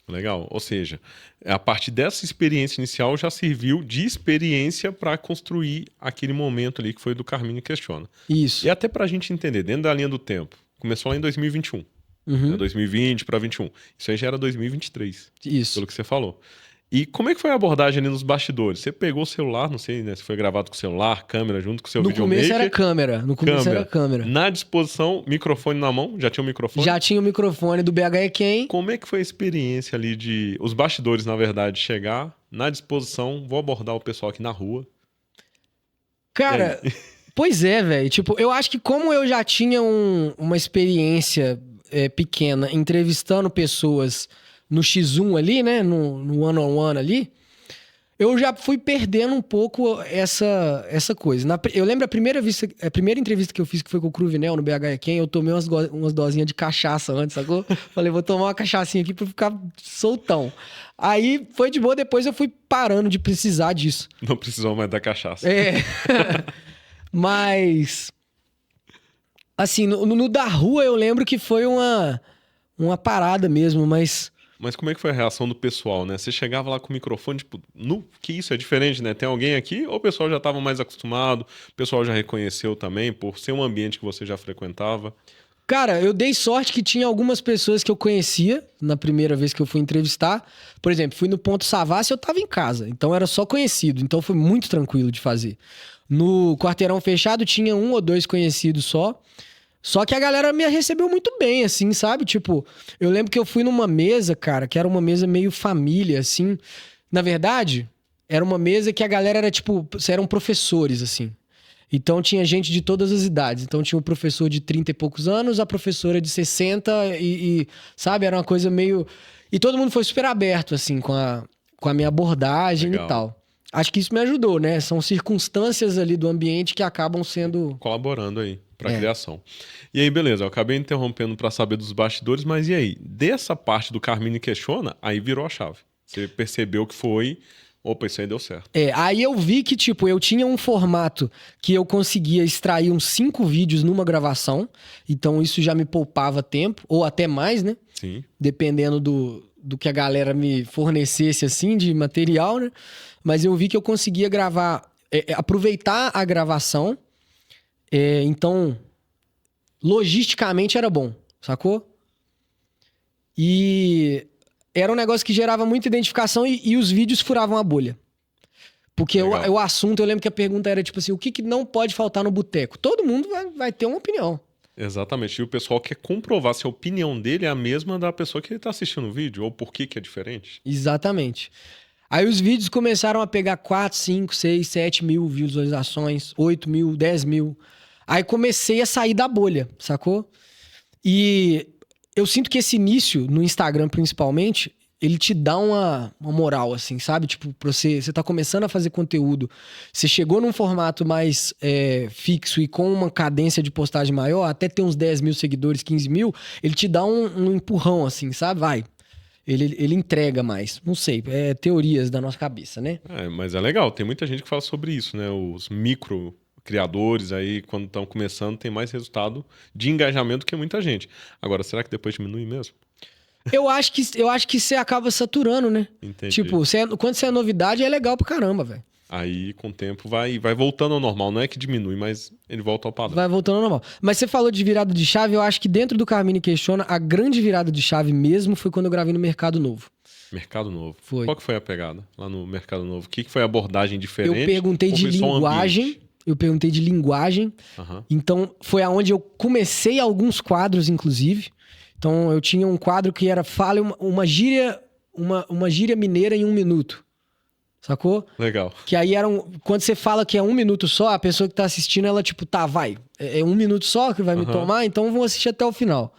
Legal. Ou seja, a partir dessa experiência inicial já serviu de experiência para construir aquele momento ali que foi do Carmine Questiona. Isso. E até para a gente entender, dentro da linha do tempo, começou lá em 2021. Né, 2020 para 2021. Isso aí já era 2023. Isso. Pelo que você falou. E como é que foi a abordagem ali nos bastidores? Você pegou o celular, não sei, né? Se foi gravado com o celular, câmera junto com o seu videomaker. No começo era câmera. Na disposição, microfone na mão? Já tinha o microfone? Já tinha o microfone do BH é quem? Como é que foi a experiência ali de... Os bastidores, na verdade, chegar na disposição, vou abordar o pessoal aqui na rua. Cara, pois é, velho. Tipo, eu acho que como eu já tinha uma experiência pequena entrevistando pessoas... no X1 ali, né? No one-on-one ali, eu já fui perdendo um pouco essa coisa. Eu lembro a primeira entrevista que eu fiz, que foi com o Cruvinel no BH é quem, eu tomei umas dosinhas de cachaça antes, sacou? Falei, vou tomar uma cachaçinha aqui pra ficar soltão. Aí foi de boa, depois eu fui parando de precisar disso. Não precisou mais da cachaça. Mas... assim, no da rua eu lembro que foi uma parada mesmo, mas como é que foi a reação do pessoal, né? Você chegava lá com o microfone, tipo, que isso é diferente, né? Tem alguém aqui? Ou o pessoal já estava mais acostumado? O pessoal já reconheceu também, por ser um ambiente que você já frequentava? Cara, eu dei sorte que tinha algumas pessoas que eu conhecia na primeira vez que eu fui entrevistar. Por exemplo, fui no Ponto Savassi, eu tava em casa, então era só conhecido. Então foi muito tranquilo de fazer. No Quarteirão Fechado tinha 1 ou 2 conhecidos só. Só que a galera me recebeu muito bem, assim, sabe? Tipo, eu lembro que eu fui numa mesa, cara, que era uma mesa meio família, assim. Na verdade, era uma mesa que a galera era, tipo, eram professores, assim. Então tinha gente de todas as idades. Então tinha um professor de 30 e poucos anos, a professora de 60 sabe? Era uma coisa meio... E todo mundo foi super aberto, assim, com a minha abordagem. Legal. E tal. Acho que isso me ajudou, né? São circunstâncias ali do ambiente que acabam sendo... colaborando aí para a criação. E aí, beleza, eu acabei interrompendo para saber dos bastidores, mas e aí? Dessa parte do Carmine Questiona, aí virou a chave. Você percebeu que foi... Opa, isso aí deu certo. Aí eu vi que, tipo, eu tinha um formato que eu conseguia extrair uns 5 vídeos numa gravação. Então isso já me poupava tempo, ou até mais, né? Sim. Dependendo do que a galera me fornecesse, assim, de material, né? Mas eu vi que eu conseguia gravar, aproveitar a gravação. Então, logisticamente era bom, sacou? E era um negócio que gerava muita identificação e os vídeos furavam a bolha. Porque o assunto, eu lembro que a pergunta era tipo assim, o que não pode faltar no boteco? Todo mundo vai ter uma opinião. Exatamente. E o pessoal quer comprovar se a opinião dele é a mesma da pessoa que está assistindo o vídeo, ou por que é diferente. Exatamente. Aí os vídeos começaram a pegar 4, 5, 6, 7 mil visualizações, 8 mil, 10 mil. Aí comecei a sair da bolha, sacou? E eu sinto que esse início, no Instagram principalmente, ele te dá uma moral, assim, sabe? Tipo, você tá começando a fazer conteúdo, você chegou num formato mais fixo e com uma cadência de postagem maior, até ter uns 10 mil seguidores, 15 mil, ele te dá um empurrão, assim, sabe? Vai. Ele entrega mais. Não sei, teorias da nossa cabeça, né? Mas é legal, tem muita gente que fala sobre isso, né? Os micro criadores aí, quando estão começando, tem mais resultado de engajamento que muita gente. Agora, será que depois diminui mesmo? Eu acho que você acaba saturando, né? Entendi. Tipo, quando você é novidade, é legal pra caramba, velho. Aí, com o tempo, vai voltando ao normal. Não é que diminui, mas ele volta ao padrão. Vai voltando ao normal. Mas você falou de virada de chave, eu acho que dentro do Carmine Questiona, a grande virada de chave mesmo foi quando eu gravei no Mercado Novo. Mercado Novo. Foi. Qual que foi a pegada lá no Mercado Novo? O que foi a abordagem diferente? Eu perguntei de linguagem. Uhum. Então, foi aonde eu comecei alguns quadros, inclusive. Então, eu tinha um quadro que era fale uma gíria mineira em 1 minuto. Sacou? Legal. Que aí quando você fala que é 1 minuto só, a pessoa que tá assistindo, ela tipo, tá, vai. É 1 minuto só que vai me tomar, então vou assistir até o final.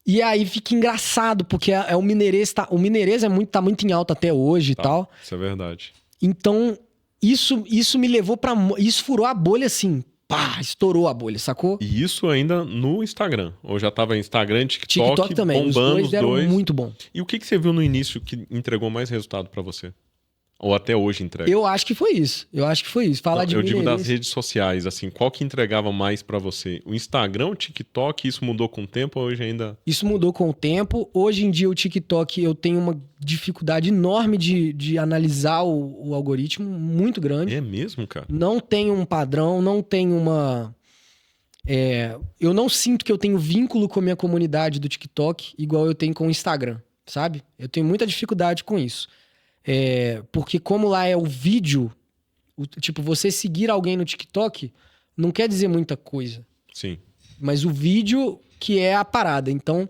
E aí fica engraçado, porque o mineirês tá muito em alta até hoje e tal. Isso é verdade. Então, isso me levou pra... Isso furou a bolha assim. Pá, estourou a bolha, sacou? E isso ainda no Instagram. Ou já tava Instagram, TikTok também. Bombando os dois deram muito bom. E o que você viu no início que entregou mais resultado pra você? Ou até hoje entrega? Eu acho que foi isso. Falar de eu digo mineirês. das redes sociais, assim, qual que entregava mais pra você? O Instagram, o TikTok, isso mudou com o tempo ou hoje ainda? Isso mudou com o tempo. Hoje em dia o TikTok eu tenho uma dificuldade enorme de analisar o algoritmo, muito grande. É mesmo, cara? Não tem um padrão, não tem uma... eu não sinto que eu tenho vínculo com a minha comunidade do TikTok igual eu tenho com o Instagram, sabe? Eu tenho muita dificuldade com isso. Porque como lá é o vídeo, tipo, você seguir alguém no TikTok não quer dizer muita coisa. Sim. Mas o vídeo que é a parada. Então,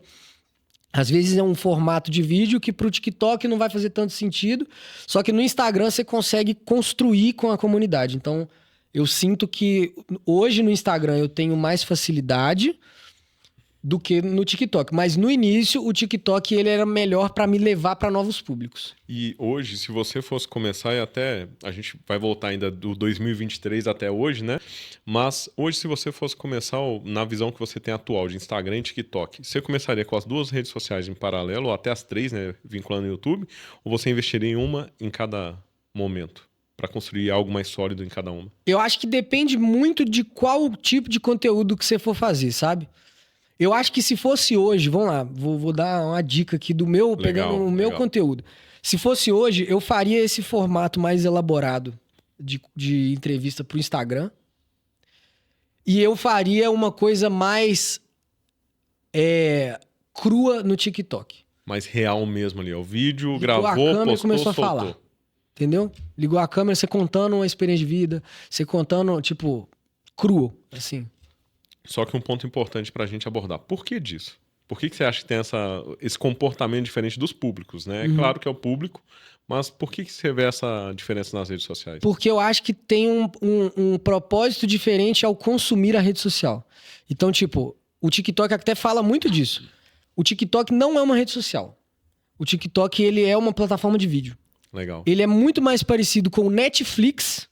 às vezes é um formato de vídeo que pro TikTok não vai fazer tanto sentido, só que no Instagram você consegue construir com a comunidade. Então, eu sinto que hoje no Instagram eu tenho mais facilidade do que no TikTok. Mas no início, o TikTok ele era melhor para me levar para novos públicos. E hoje, se você fosse começar, e até a gente vai voltar ainda do 2023 até hoje, né? Mas hoje, se você fosse começar na visão que você tem atual de Instagram e TikTok, você começaria com as duas redes sociais em paralelo, ou até as três, né? Vinculando o YouTube, ou você investiria em uma em cada momento? Para construir algo mais sólido em cada uma? Eu acho que depende muito de qual tipo de conteúdo que você for fazer, sabe? Eu acho que se fosse hoje, vamos lá, vou dar uma dica aqui do meu, pegando o meu conteúdo. Se fosse hoje, eu faria esse formato mais elaborado de entrevista pro Instagram. E eu faria uma coisa mais crua no TikTok. Mais real mesmo ali, o vídeo, gravou, a câmera, postou, começou soltou. A falar. Entendeu? Ligou a câmera, você contando uma experiência de vida, você contando, tipo, cru, assim. Só que um ponto importante pra gente abordar. Por que disso? Por que você acha que tem esse comportamento diferente dos públicos, né? É claro que é o público, mas por que você vê essa diferença nas redes sociais? Porque eu acho que tem um propósito diferente ao consumir a rede social. Então, tipo, o TikTok até fala muito disso. O TikTok não é uma rede social. O TikTok, ele é uma plataforma de vídeo. Legal. Ele é muito mais parecido com o Netflix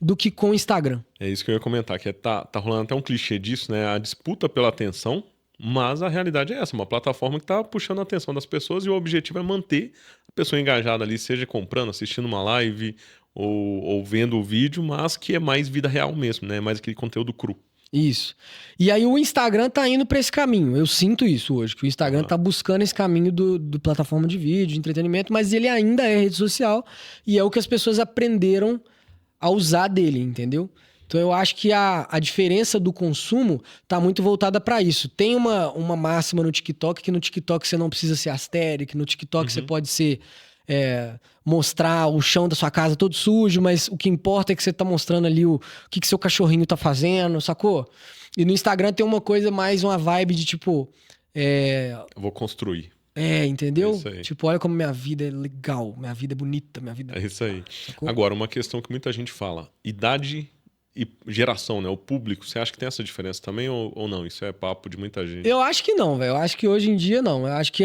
do que com o Instagram. É isso que eu ia comentar, que tá rolando até um clichê disso, né? A disputa pela atenção, mas a realidade é essa, uma plataforma que tá puxando a atenção das pessoas e o objetivo é manter a pessoa engajada ali, seja comprando, assistindo uma live ou vendo o vídeo, mas que é mais vida real mesmo, né? Mais aquele conteúdo cru. Isso. E aí o Instagram tá indo pra esse caminho. Eu sinto isso hoje, que o Instagram tá buscando esse caminho do plataforma de vídeo, de entretenimento, mas ele ainda é rede social e é o que as pessoas aprenderam a usar dele, entendeu? Então eu acho que a diferença do consumo tá muito voltada para isso. Tem uma máxima no TikTok, que no TikTok você não precisa ser asteric, no TikTok você pode ser... mostrar o chão da sua casa todo sujo, mas o que importa é que você tá mostrando ali o que seu cachorrinho tá fazendo, sacou? E no Instagram tem uma coisa mais, uma vibe de tipo... Eu vou construir. Entendeu? É isso aí. Tipo, olha como minha vida é legal, minha vida é bonita, minha vida... É isso aí. Sacou? Agora, uma questão que muita gente fala, idade e geração, né? O público, você acha que tem essa diferença também ou não? Isso é papo de muita gente. Eu acho que não, velho. Eu acho que hoje em dia não. Eu acho que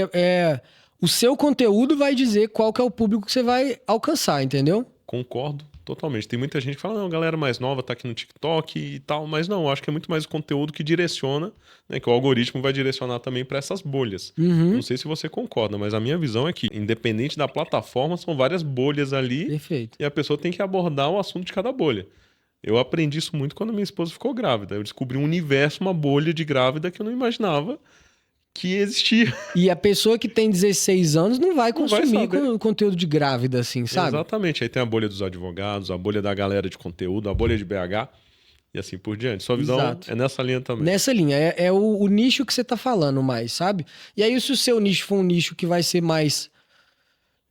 o seu conteúdo vai dizer qual que é o público que você vai alcançar, entendeu? Concordo totalmente. Tem muita gente que fala, não, a galera mais nova tá aqui no TikTok e tal, mas não, eu acho que é muito mais o conteúdo que direciona, né, que o algoritmo vai direcionar também para essas bolhas. Não sei se você concorda, mas a minha visão é que, independente da plataforma, são várias bolhas ali. Perfeito. E a pessoa tem que abordar o assunto de cada bolha. Eu aprendi isso muito quando minha esposa ficou grávida. Eu descobri um universo, uma bolha de grávida que eu não imaginava que existia. E a pessoa que tem 16 anos não vai consumir conteúdo de grávida, assim, sabe? Exatamente. Aí tem a bolha dos advogados, a bolha da galera de conteúdo, a bolha de BH e assim por diante. Sua visão é nessa linha também. Nessa linha. É o nicho que você tá falando mais, sabe? E aí, se o seu nicho for um nicho que vai ser mais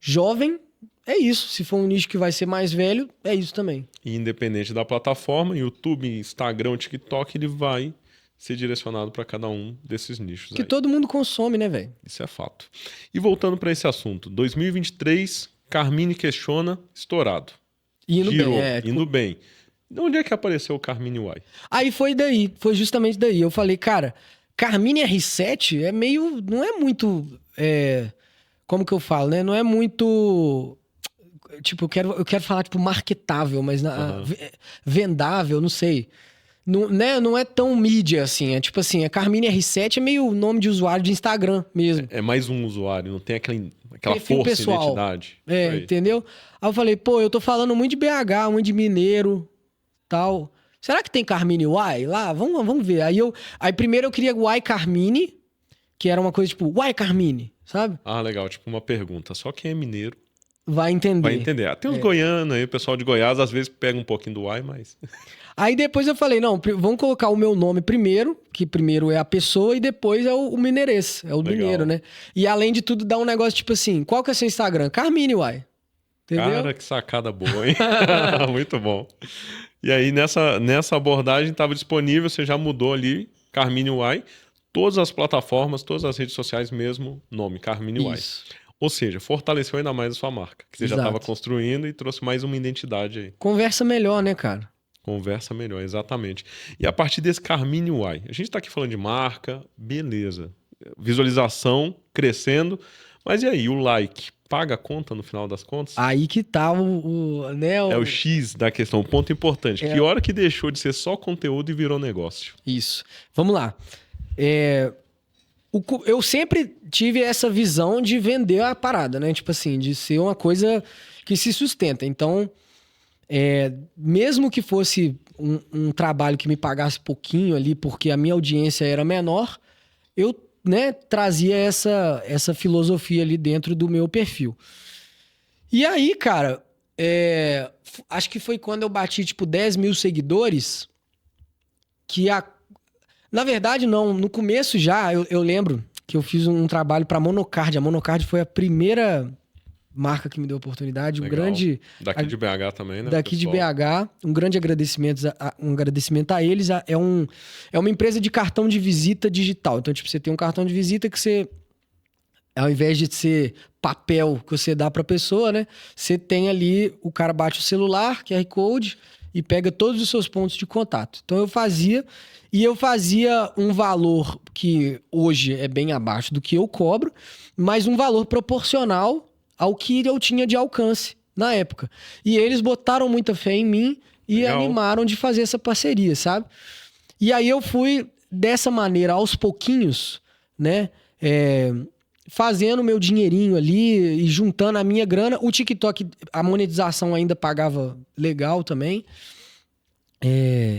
jovem, é isso. Se for um nicho que vai ser mais velho, é isso também. E independente da plataforma, YouTube, Instagram, TikTok, ele vai ser direcionado para cada um desses nichos. Que todo mundo consome, né, velho? Isso é fato. E voltando para esse assunto, 2023, Carmine questiona, estourado. Indo bem. De onde é que apareceu o Carmine Y? Aí foi justamente daí. Eu falei, cara, Carmine R7 é meio, não é muito, como que eu falo, né? Não é muito, tipo, eu quero falar, tipo, marketável, mas vendável, não sei. Não é tão mídia assim. É tipo assim, a Carmine R7 é meio nome de usuário de Instagram mesmo. É mais um usuário, não tem aquela força pessoal. Identidade. Entendeu? Aí eu falei, pô, eu tô falando muito de BH, muito de mineiro, tal. Será que tem Carmine Y lá? Vamos ver. Aí primeiro eu queria Y Carmine, que era uma coisa tipo, Y Carmine, sabe? Ah, legal. Tipo uma pergunta. Só quem é mineiro vai entender. Tem uns goianos aí, o pessoal de Goiás às vezes pega um pouquinho do Y, mas... Aí depois eu falei, não, vamos colocar o meu nome primeiro, que primeiro é a pessoa e depois é o mineirês, é o legal. Mineiro, né? E além de tudo, dá um negócio tipo assim, qual que é seu Instagram? Carmine Y. Entendeu? Cara, que sacada boa, hein? Muito bom. E aí nessa abordagem estava disponível, você já mudou ali, Carmine Y, todas as plataformas, todas as redes sociais, mesmo nome, Carmine Y. Ou seja, fortaleceu ainda mais a sua marca, que você já estava construindo e trouxe mais uma identidade aí. Conversa melhor, né, cara? Conversa melhor, exatamente. E a partir desse Carmine Y, a gente está aqui falando de marca, beleza. Visualização crescendo, mas e aí, o like paga a conta no final das contas? Aí que tá É o X da questão, o ponto importante. Que hora que deixou de ser só conteúdo e virou negócio? Isso. Vamos lá. Eu sempre tive essa visão de vender a parada, né? Tipo assim, de ser uma coisa que se sustenta. Então... mesmo que fosse um trabalho que me pagasse pouquinho ali, porque a minha audiência era menor, eu trazia essa filosofia ali dentro do meu perfil. E aí, cara, acho que foi quando eu bati, tipo, 10 mil seguidores, que na verdade, não, no começo já, eu lembro que eu fiz um trabalho pra Monocard. A Monocard foi a primeira... marca que me deu oportunidade. Legal. Daqui de BH também, né? Daqui de BH. Um grande agradecimento a eles. É uma empresa de cartão de visita digital. Então, tipo, você tem um cartão de visita que você... Ao invés de ser papel que você dá pra pessoa, né? Você tem ali... O cara bate o celular, QR Code, e pega todos os seus pontos de contato. Então, eu fazia um valor que hoje é bem abaixo do que eu cobro, mas um valor proporcional ao que eu tinha de alcance na época. E eles botaram muita fé em mim e animaram de fazer essa parceria, sabe? E aí eu fui dessa maneira, aos pouquinhos, né? Fazendo meu dinheirinho ali e juntando a minha grana. O TikTok, a monetização ainda pagava legal também.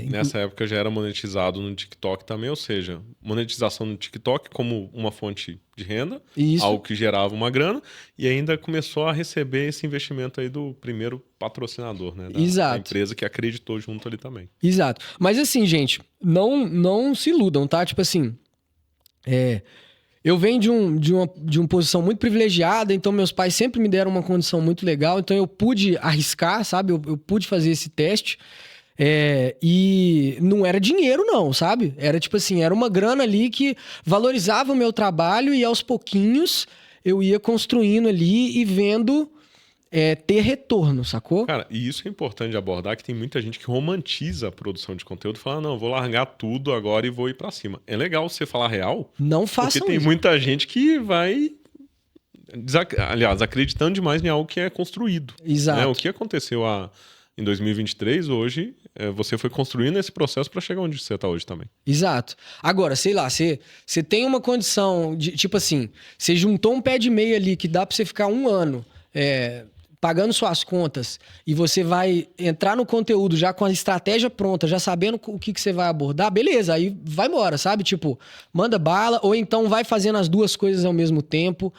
Nessa época já era monetizado no TikTok também, ou seja, monetização no TikTok como uma fonte de renda, algo que gerava uma grana, e ainda começou a receber esse investimento aí do primeiro patrocinador, né? Da empresa que acreditou junto ali também. Exato. Mas assim, gente, não se iludam, tá? Tipo assim, eu venho de uma posição muito privilegiada, então meus pais sempre me deram uma condição muito legal, então eu pude arriscar, sabe? Eu pude fazer esse teste. E não era dinheiro não, sabe? Era tipo assim, era uma grana ali que valorizava o meu trabalho e aos pouquinhos eu ia construindo ali e vendo ter retorno, sacou? Cara, e isso é importante de abordar, que tem muita gente que romantiza a produção de conteúdo e fala, não, vou largar tudo agora e vou ir pra cima. É legal você falar real, não façam isso. Porque tem muita gente que vai... Aliás, acreditando demais em algo que é construído. Exato. Né? O que aconteceu em 2023, hoje, você foi construindo esse processo para chegar onde você está hoje também. Exato. Agora, sei lá, você tem uma condição de, tipo assim, você juntou um pé de meia ali que dá para você ficar um ano pagando suas contas, e você vai entrar no conteúdo já com a estratégia pronta, já sabendo o que você vai abordar, beleza, aí vai embora, sabe? Tipo, manda bala, ou então vai fazendo as duas coisas ao mesmo tempo.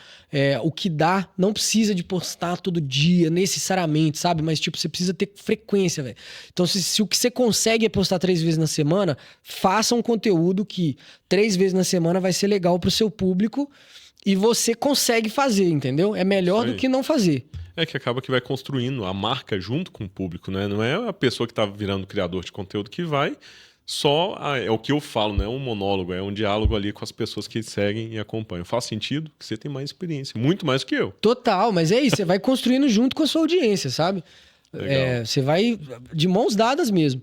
O que dá, não precisa de postar todo dia, necessariamente, sabe? Mas, tipo, você precisa ter frequência, velho. Então, se o que você consegue é postar 3 vezes na semana, faça um conteúdo que 3 vezes na semana vai ser legal pro seu público e você consegue fazer, entendeu? É melhor do que não fazer. É que acaba que vai construindo a marca junto com o público, né? Não é a pessoa que tá virando criador de conteúdo que vai só... é o que eu falo, não é um monólogo, é um diálogo ali com as pessoas que seguem e acompanham. Faz sentido que você tem mais experiência, muito mais que eu. Total, mas é isso, você vai construindo junto com a sua audiência, sabe? Você vai de mãos dadas mesmo.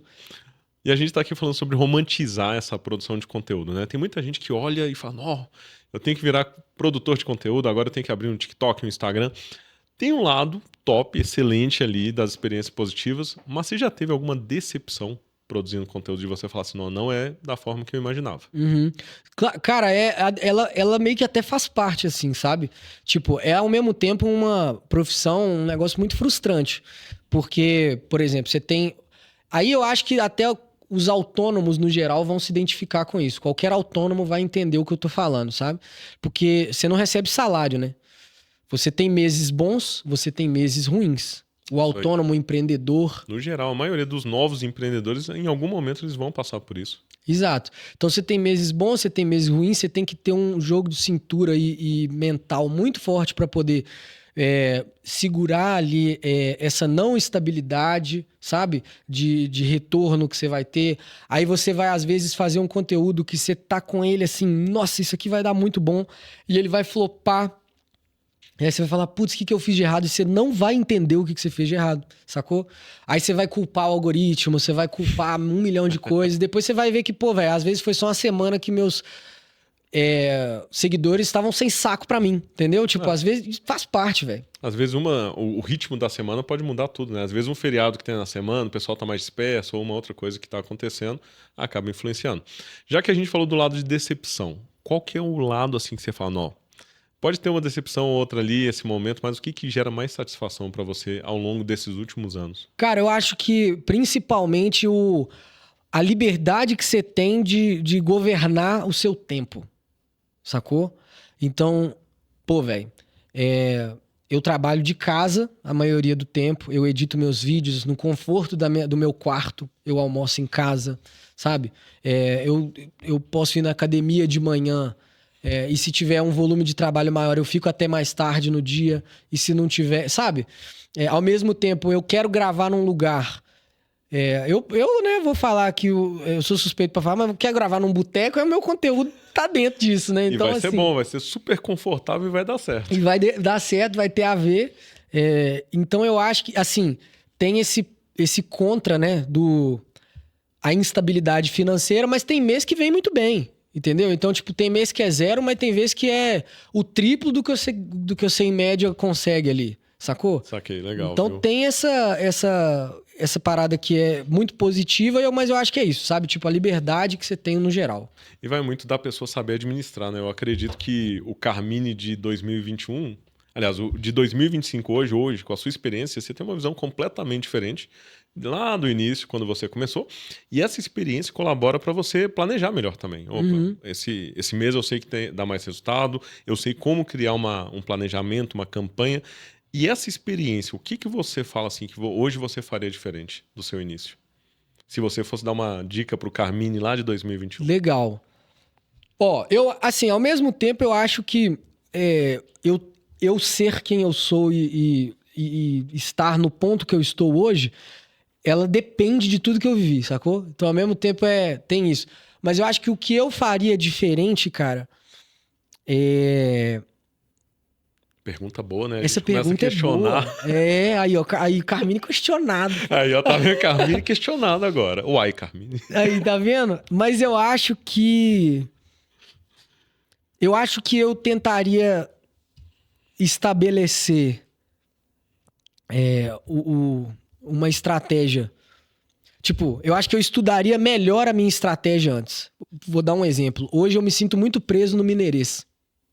E a gente tá aqui falando sobre romantizar essa produção de conteúdo, né? Tem muita gente que olha e fala, ó, eu tenho que virar produtor de conteúdo, agora eu tenho que abrir um TikTok, um Instagram. Tem um lado top, excelente ali das experiências positivas, mas você já teve alguma decepção produzindo conteúdo de você falar assim, não é da forma que eu imaginava? Uhum. Cara, ela meio que até faz parte, assim, sabe? Tipo, é ao mesmo tempo uma profissão, um negócio muito frustrante. Porque, por exemplo, você tem... Aí eu acho que até os autônomos, no geral, vão se identificar com isso. Qualquer autônomo vai entender o que eu tô falando, sabe? Porque você não recebe salário, né? Você tem meses bons, você tem meses ruins. O autônomo, o empreendedor... No geral, a maioria dos novos empreendedores, em algum momento, eles vão passar por isso. Exato. Então você tem meses bons, você tem meses ruins, você tem que ter um jogo de cintura e mental muito forte para poder segurar ali essa não estabilidade, sabe? De retorno que você vai ter. Aí você vai, às vezes, fazer um conteúdo que você tá com ele assim, nossa, isso aqui vai dar muito bom, e ele vai flopar. E aí você vai falar, putz, o que eu fiz de errado? E você não vai entender o que você fez de errado, sacou? Aí você vai culpar o algoritmo, você vai culpar 1 milhão de coisas. Depois você vai ver que, pô, velho, às vezes foi só uma semana que meus seguidores estavam sem saco pra mim, entendeu? Tipo, às vezes faz parte, velho. Às vezes o ritmo da semana pode mudar tudo, né? Às vezes um feriado que tem na semana, o pessoal tá mais disperso, ou uma outra coisa que tá acontecendo, acaba influenciando. Já que a gente falou do lado de decepção, qual que é o lado, assim, que você fala, não, pode ter uma decepção ou outra ali, esse momento, mas o que gera mais satisfação pra você ao longo desses últimos anos? Cara, eu acho que principalmente a liberdade que você tem de governar o seu tempo, sacou? Então, pô, velho, eu trabalho de casa a maioria do tempo, eu edito meus vídeos no conforto do meu quarto, eu almoço em casa, sabe? Eu posso ir na academia de manhã, e se tiver um volume de trabalho maior, eu fico até mais tarde no dia. E se não tiver, sabe? Ao mesmo tempo, eu quero gravar num lugar. Eu vou falar que eu sou suspeito pra falar, mas eu quero gravar num boteco, o meu conteúdo tá dentro disso, né? Então, e vai ser bom, vai ser super confortável e vai dar certo. E vai dar certo, vai ter a ver. Então eu acho que, assim, tem esse contra, né? A instabilidade financeira, mas tem mês que vem muito bem. Entendeu? Então, tipo, tem mês que é 0, mas tem vezes que é o triplo do que você em média consegue ali, sacou? Saquei, legal. Então viu? Tem essa parada que é muito positiva, mas eu acho que é isso, sabe? Tipo, a liberdade que você tem no geral. E vai muito da pessoa saber administrar, né? Eu acredito que o Carmine de 2021, aliás, o de 2025 hoje, com a sua experiência, você tem uma visão completamente diferente lá do início, quando você começou. E essa experiência colabora para você planejar melhor também. Opa, esse mês eu sei que dá mais resultado, eu sei como criar um planejamento, uma campanha. E essa experiência, o que você fala assim que hoje você faria diferente do seu início? Se você fosse dar uma dica pro Carmine lá de 2021. Legal. Assim, ao mesmo tempo, eu acho que eu ser quem eu sou e estar no ponto que eu estou hoje, ela depende de tudo que eu vivi, sacou? Então, ao mesmo tempo, tem isso. Mas eu acho que o que eu faria diferente, cara, Pergunta boa, né? Essa pergunta é boa. Aí Carmine questionado. Aí, ó, tá vendo Carmine questionado agora. Uai, Carmine. Aí, tá vendo? Mas eu acho que eu tentaria estabelecer uma estratégia. Tipo, eu acho que eu estudaria melhor a minha estratégia antes. Vou dar um exemplo. Hoje eu me sinto muito preso no Mineirês.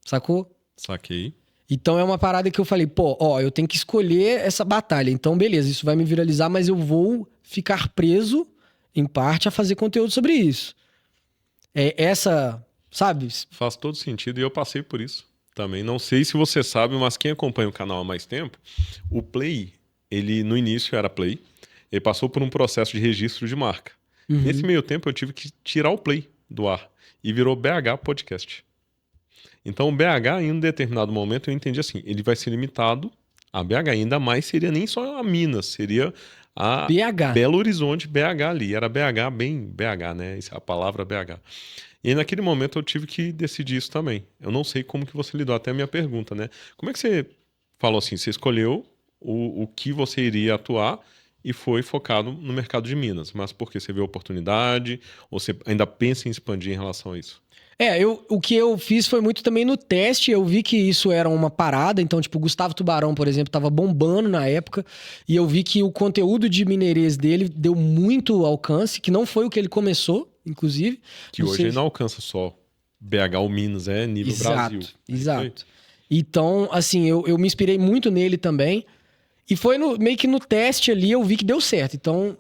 Sacou? Saquei. Então é uma parada que eu falei, pô, ó, eu tenho que escolher essa batalha. Então, beleza, isso vai me viralizar, mas eu vou ficar preso, em parte, a fazer conteúdo sobre isso. É essa, sabe? Faz todo sentido e eu passei por isso também. Não sei se você sabe, mas quem acompanha o canal há mais tempo, o Play, ele no início era Play, ele passou por um processo de registro de marca. Nesse meio tempo eu tive que tirar o Play do ar e virou BH Podcast. Então o BH, em um determinado momento, eu entendi assim, ele vai ser limitado a BH, ainda mais seria nem só a Minas, seria a BH. Belo Horizonte, BH ali, era BH bem BH, né? A palavra BH. E aí, naquele momento eu tive que decidir isso também. Eu não sei como que você lidou, até a minha pergunta, né? Como é que você falou assim, você escolheu o que você iria atuar e foi focado no mercado de Minas, mas porque você viu a oportunidade ou você ainda pensa em expandir em relação a isso? O que eu fiz foi muito também no teste, eu vi que isso era uma parada, então, tipo, o Gustavo Tubarão, por exemplo, tava bombando na época, e eu vi que o conteúdo de mineirês dele deu muito alcance, que não foi o que ele começou, inclusive. Que hoje ele não alcança só BH ou Minas, é nível Brasil. Exato. Então, assim, eu me inspirei muito nele também, e foi meio que no teste ali eu vi que deu certo. Então,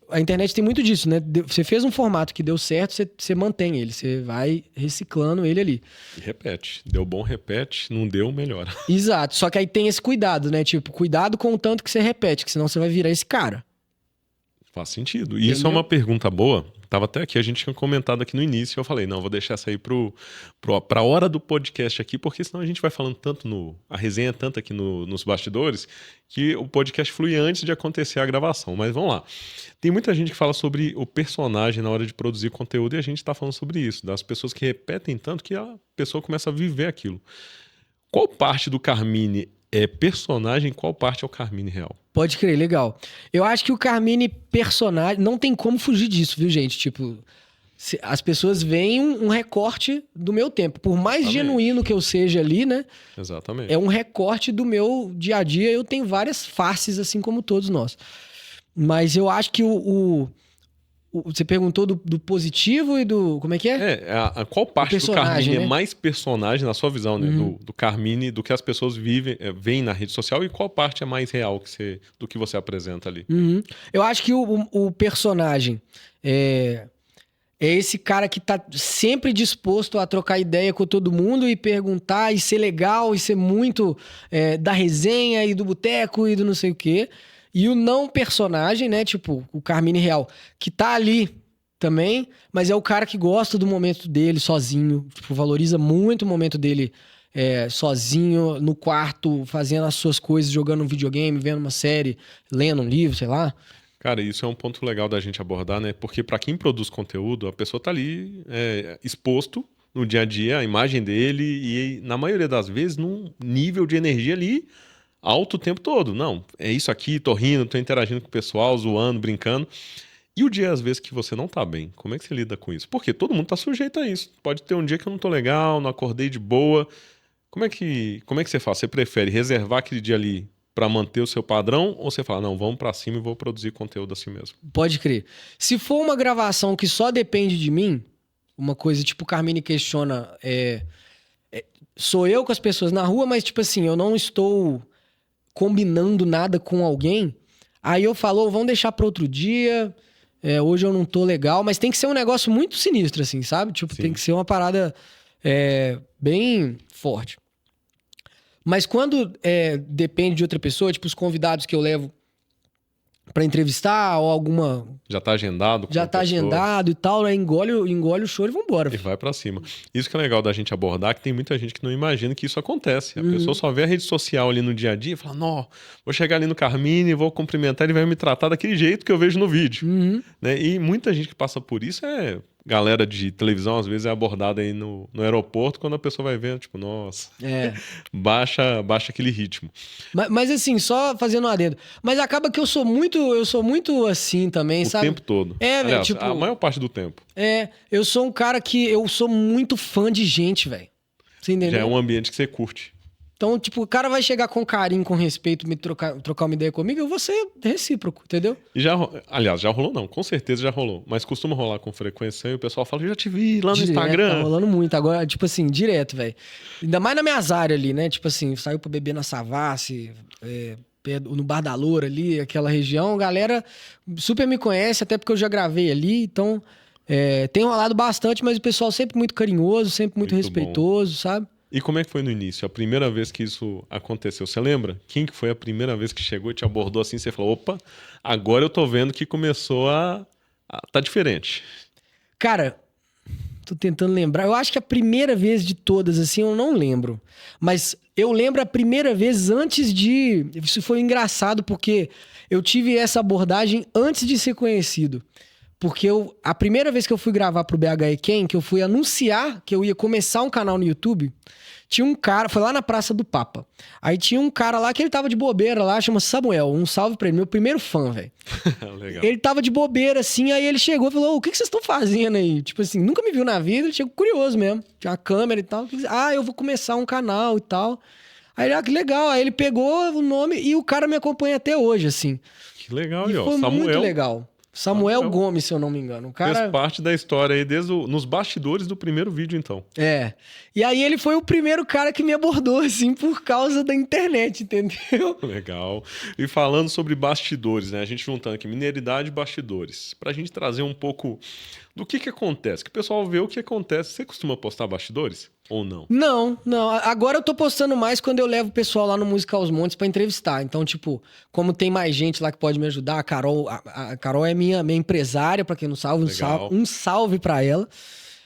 a internet tem muito disso, né? Você fez um formato que deu certo, você mantém ele. Você vai reciclando ele ali. E repete. Deu bom, repete. Não deu, melhora. Exato. Só que aí tem esse cuidado, né? Tipo, cuidado com o tanto que você repete, que senão você vai virar esse cara. Faz sentido. E isso é uma pergunta boa. Tava até aqui, a gente tinha comentado aqui no início, eu falei, não, vou deixar essa aí pra hora do podcast aqui, porque senão a gente vai falando tanto a resenha tanto aqui nos bastidores, que o podcast flui antes de acontecer a gravação. Mas vamos lá. Tem muita gente que fala sobre o personagem na hora de produzir conteúdo e a gente tá falando sobre isso, das pessoas que repetem tanto que a pessoa começa a viver aquilo. Qual parte do Carmine é personagem, qual parte é o Carmine real? Pode crer, legal. Eu acho que o Carmine personagem, não tem como fugir disso, viu, gente? Tipo, as pessoas veem um recorte do meu tempo. Por mais genuíno que eu seja ali, né? Exatamente. É um recorte do meu dia a dia. Eu tenho várias faces, assim como todos nós. Mas eu acho que você perguntou do positivo e do... Como é que é? Qual parte do Carmine, né? É mais personagem, na sua visão, né? Do Carmine, do que as pessoas veem na rede social, e qual parte é mais real do que você apresenta ali? Eu acho que o personagem é esse cara que tá sempre disposto a trocar ideia com todo mundo e perguntar, e ser legal, e ser muito da resenha, e do boteco, e do não sei o quê. E o não personagem, né? Tipo, o Carmine real, que tá ali também, mas é o cara que gosta do momento dele sozinho. Tipo, valoriza muito o momento dele sozinho, no quarto, fazendo as suas coisas, jogando um videogame, vendo uma série, lendo um livro, sei lá. Cara, isso é um ponto legal da gente abordar, né? Porque pra quem produz conteúdo, a pessoa tá ali exposto no dia a dia, a imagem dele, e na maioria das vezes, num nível de energia ali alto o tempo todo. Não, é isso aqui, tô rindo, tô interagindo com o pessoal, zoando, brincando. E o dia, às vezes, que você não tá bem, como é que você lida com isso? Porque todo mundo tá sujeito a isso. Pode ter um dia que eu não tô legal, não acordei de boa. Como é que você faz? Você prefere reservar aquele dia ali pra manter o seu padrão, ou você fala, não, vamos pra cima e vou produzir conteúdo assim mesmo? Pode crer. Se for uma gravação que só depende de mim, uma coisa tipo o Carmine questiona, sou eu com as pessoas na rua, mas tipo assim, eu não estou combinando nada com alguém, aí eu falo, vamos deixar para outro dia, hoje eu não tô legal, mas tem que ser um negócio muito sinistro, assim, sabe? Tipo, Sim. Tem que ser uma parada bem forte. Mas quando depende de outra pessoa, tipo os convidados que eu levo pra entrevistar ou alguma... Já tá agendado? Já tá agendado e tal, né? Engole o choro e vambora. E vai pra cima. Isso que é legal da gente abordar, que tem muita gente que não imagina que isso acontece. A pessoa só vê a rede social ali no dia a dia e fala, não, vou chegar ali no Carmine, vou cumprimentar, ele vai me tratar daquele jeito que eu vejo no vídeo. Né? E muita gente que passa por isso galera de televisão, às vezes, é abordada aí no aeroporto, quando a pessoa vai vendo, tipo, nossa, baixa aquele ritmo. Mas assim, só fazendo um adendo. Mas acaba que eu sou muito assim também, sabe? O tempo todo. Aliás, tipo, a maior parte do tempo. Eu sou um cara que eu sou muito fã de gente, velho. Você entendeu? Já é um ambiente que você curte. Então, tipo, o cara vai chegar com carinho, com respeito, me trocar uma ideia comigo, eu vou ser recíproco, entendeu? E aliás, já rolou não, com certeza já rolou. Mas costuma rolar com frequência e o pessoal fala, eu já te vi lá no Instagram. Tá rolando muito. Agora, tipo assim, direto, velho. Ainda mais nas minhas áreas ali, né? Tipo assim, saiu pra beber na Savassi, no Bar da Loura ali, aquela região. A galera super me conhece, até porque eu já gravei ali. Então, tem rolado bastante, mas o pessoal sempre muito carinhoso, sempre muito respeitoso, sabe? E como é que foi no início? A primeira vez que isso aconteceu, você lembra? Quem que foi a primeira vez que chegou e te abordou assim? Você falou, opa, agora eu tô vendo que começou tá diferente. Cara, tô tentando lembrar. Eu acho que a primeira vez de todas, assim, eu não lembro. Mas eu lembro a primeira vez antes de... Isso foi engraçado porque eu tive essa abordagem antes de ser conhecido. Porque a primeira vez que eu fui gravar pro BH Ken, que eu fui anunciar que eu ia começar um canal no YouTube, tinha um cara, foi lá na Praça do Papa. Aí tinha um cara lá que ele tava de bobeira lá, chama Samuel. Um salve pra ele, meu primeiro fã, velho. Legal. Ele tava de bobeira, assim, aí ele chegou e falou, o que vocês estão fazendo aí? Tipo assim, nunca me viu na vida, ele chegou curioso mesmo. Tinha uma câmera e tal. Eu vou começar um canal e tal. Aí ele, que legal. Aí ele pegou o nome e o cara me acompanha até hoje, assim. Que legal, e foi Samuel. Muito legal. Samuel Gomes, se eu não me engano. O cara... Fez parte da história aí nos bastidores do primeiro vídeo, então. E aí ele foi o primeiro cara que me abordou, assim, por causa da internet, entendeu? Legal. E falando sobre bastidores, né? A gente juntando aqui mineridade e bastidores. Pra gente trazer um pouco do que acontece. Que o pessoal vê o que acontece. Você costuma postar bastidores? Ou não? Não. Agora eu tô postando mais quando eu levo o pessoal lá no Música aos Montes pra entrevistar. Então, tipo, como tem mais gente lá que pode me ajudar, a Carol é minha empresária, pra quem não sabe, um salve pra ela.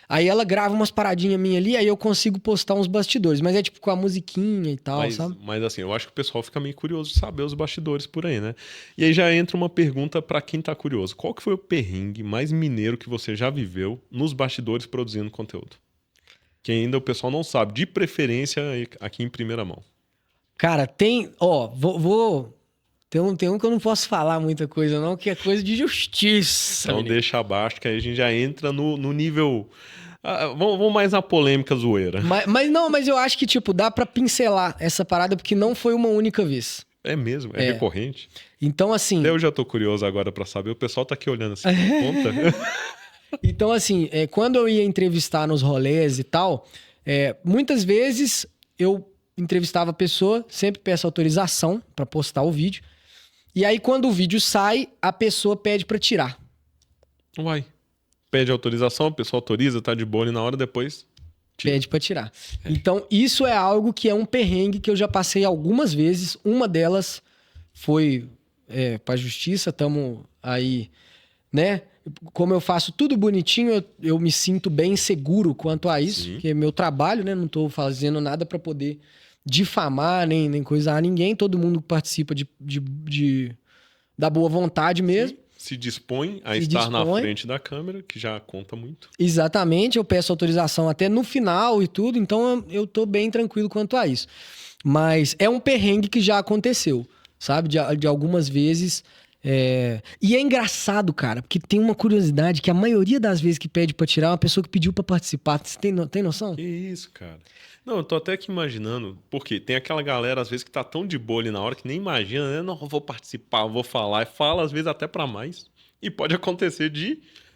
Aí ela grava umas paradinhas minhas ali, aí eu consigo postar uns bastidores. Mas é tipo com a musiquinha e tal, sabe? Mas assim, eu acho que o pessoal fica meio curioso de saber os bastidores por aí, né? E aí já entra uma pergunta pra quem tá curioso. Qual que foi o perrengue mais mineiro que você já viveu nos bastidores produzindo conteúdo? Que ainda o pessoal não sabe, de preferência aqui em primeira mão. Cara, tem tem um que eu não posso falar muita coisa não, que é coisa de justiça. Então deixa abaixo, que aí a gente já entra no nível... vamos mais na polêmica zoeira. Mas eu acho que, tipo, dá pra pincelar essa parada, porque não foi uma única vez. É mesmo? É recorrente? Então, assim... Eu já tô curioso agora pra saber. O pessoal tá aqui olhando assim, conta. Então, assim, quando eu ia entrevistar nos rolês e tal, muitas vezes eu entrevistava a pessoa, sempre peço autorização pra postar o vídeo. E aí, quando o vídeo sai, a pessoa pede pra tirar. Uai. Pede autorização, a pessoa autoriza, tá de boa e na hora depois... tira. Pede pra tirar. Então, isso é algo que é um perrengue que eu já passei algumas vezes. Uma delas foi pra justiça, tamo aí, né? Como eu faço tudo bonitinho, eu me sinto bem seguro quanto a isso, Sim. que é meu trabalho, né? Não tô fazendo nada pra poder difamar, nem coisar ninguém. Todo mundo participa da boa vontade mesmo. Sim. Se dispõe a estar na frente da câmera, que já conta muito. Exatamente, eu peço autorização até no final e tudo, então eu tô bem tranquilo quanto a isso. Mas é um perrengue que já aconteceu, sabe? De algumas vezes. E é engraçado, cara, porque tem uma curiosidade que a maioria das vezes que pede pra tirar é uma pessoa que pediu pra participar. Você tem noção? Que isso, cara. Não, eu tô até aqui imaginando, porque tem aquela galera, às vezes, que tá tão de boa ali na hora que nem imagina, né? Não, eu vou participar, eu vou falar. E fala, às vezes, até pra mais. E pode acontecer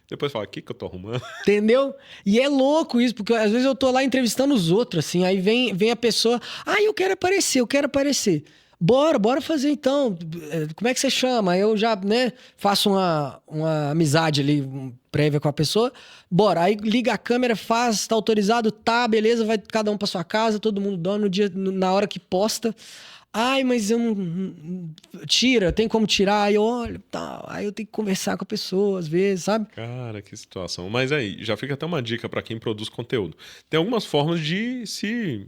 depois fala, o que eu tô arrumando? Entendeu? E é louco isso, porque às vezes eu tô lá entrevistando os outros, assim, aí vem a pessoa, eu quero aparecer. Bora fazer então. Como é que você chama? Aí eu já, né, faço uma amizade ali prévia com a pessoa. Bora. Aí liga a câmera, tá autorizado, tá, beleza, vai cada um pra sua casa, todo mundo dorme no dia, na hora que posta. Mas eu não... Tira, tem como tirar? Aí eu olho, tá. Aí eu tenho que conversar com a pessoa, às vezes, sabe? Cara, que situação. Mas aí, já fica até uma dica pra quem produz conteúdo. Tem algumas formas de se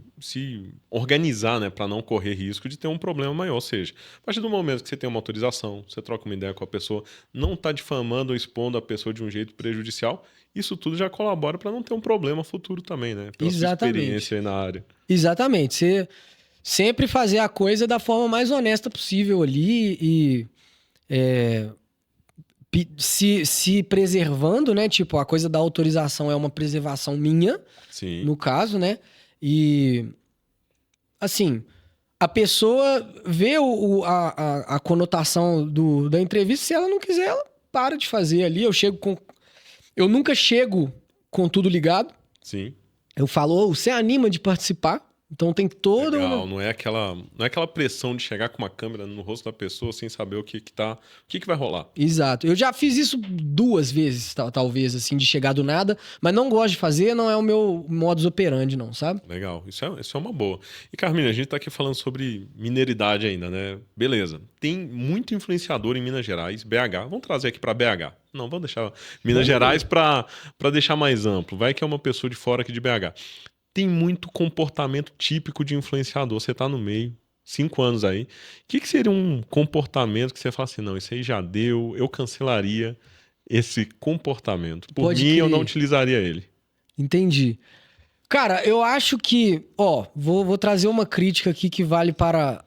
organizar, né? Pra não correr risco de ter um problema maior. Ou seja, a partir do momento que você tem uma autorização, você troca uma ideia com a pessoa, não tá difamando ou expondo a pessoa de um jeito prejudicial, isso tudo já colabora pra não ter um problema futuro também, né? Pela sua experiência aí na área. Exatamente. Você... Sempre fazer a coisa da forma mais honesta possível ali e se preservando, né? Tipo, a coisa da autorização é uma preservação minha, Sim. no caso, né? E, assim, a pessoa vê a conotação da entrevista, se ela não quiser, ela para de fazer ali. Eu nunca chego com tudo ligado. Sim. Eu falo, você anima de participar? Então tem toda Legal, não é aquela pressão de chegar com uma câmera no rosto da pessoa sem saber o que vai rolar. Exato. Eu já fiz isso 2 vezes, talvez, assim, de chegar do nada, mas não gosto de fazer, não é o meu modus operandi, não, sabe? Legal, isso é uma boa. E Carmine, a gente tá aqui falando sobre mineridade ainda, né? Beleza. Tem muito influenciador em Minas Gerais, BH. Vamos trazer aqui para BH. Não, vamos deixar Minas Gerais para deixar mais amplo. Vai que é uma pessoa de fora aqui de BH. Tem muito comportamento típico de influenciador. Você tá no meio, 5 anos aí. O que seria um comportamento que você fala assim, não, isso aí já deu, eu cancelaria esse comportamento. Por mim, eu não utilizaria ele. Entendi. Cara, eu acho que, vou trazer uma crítica aqui que vale para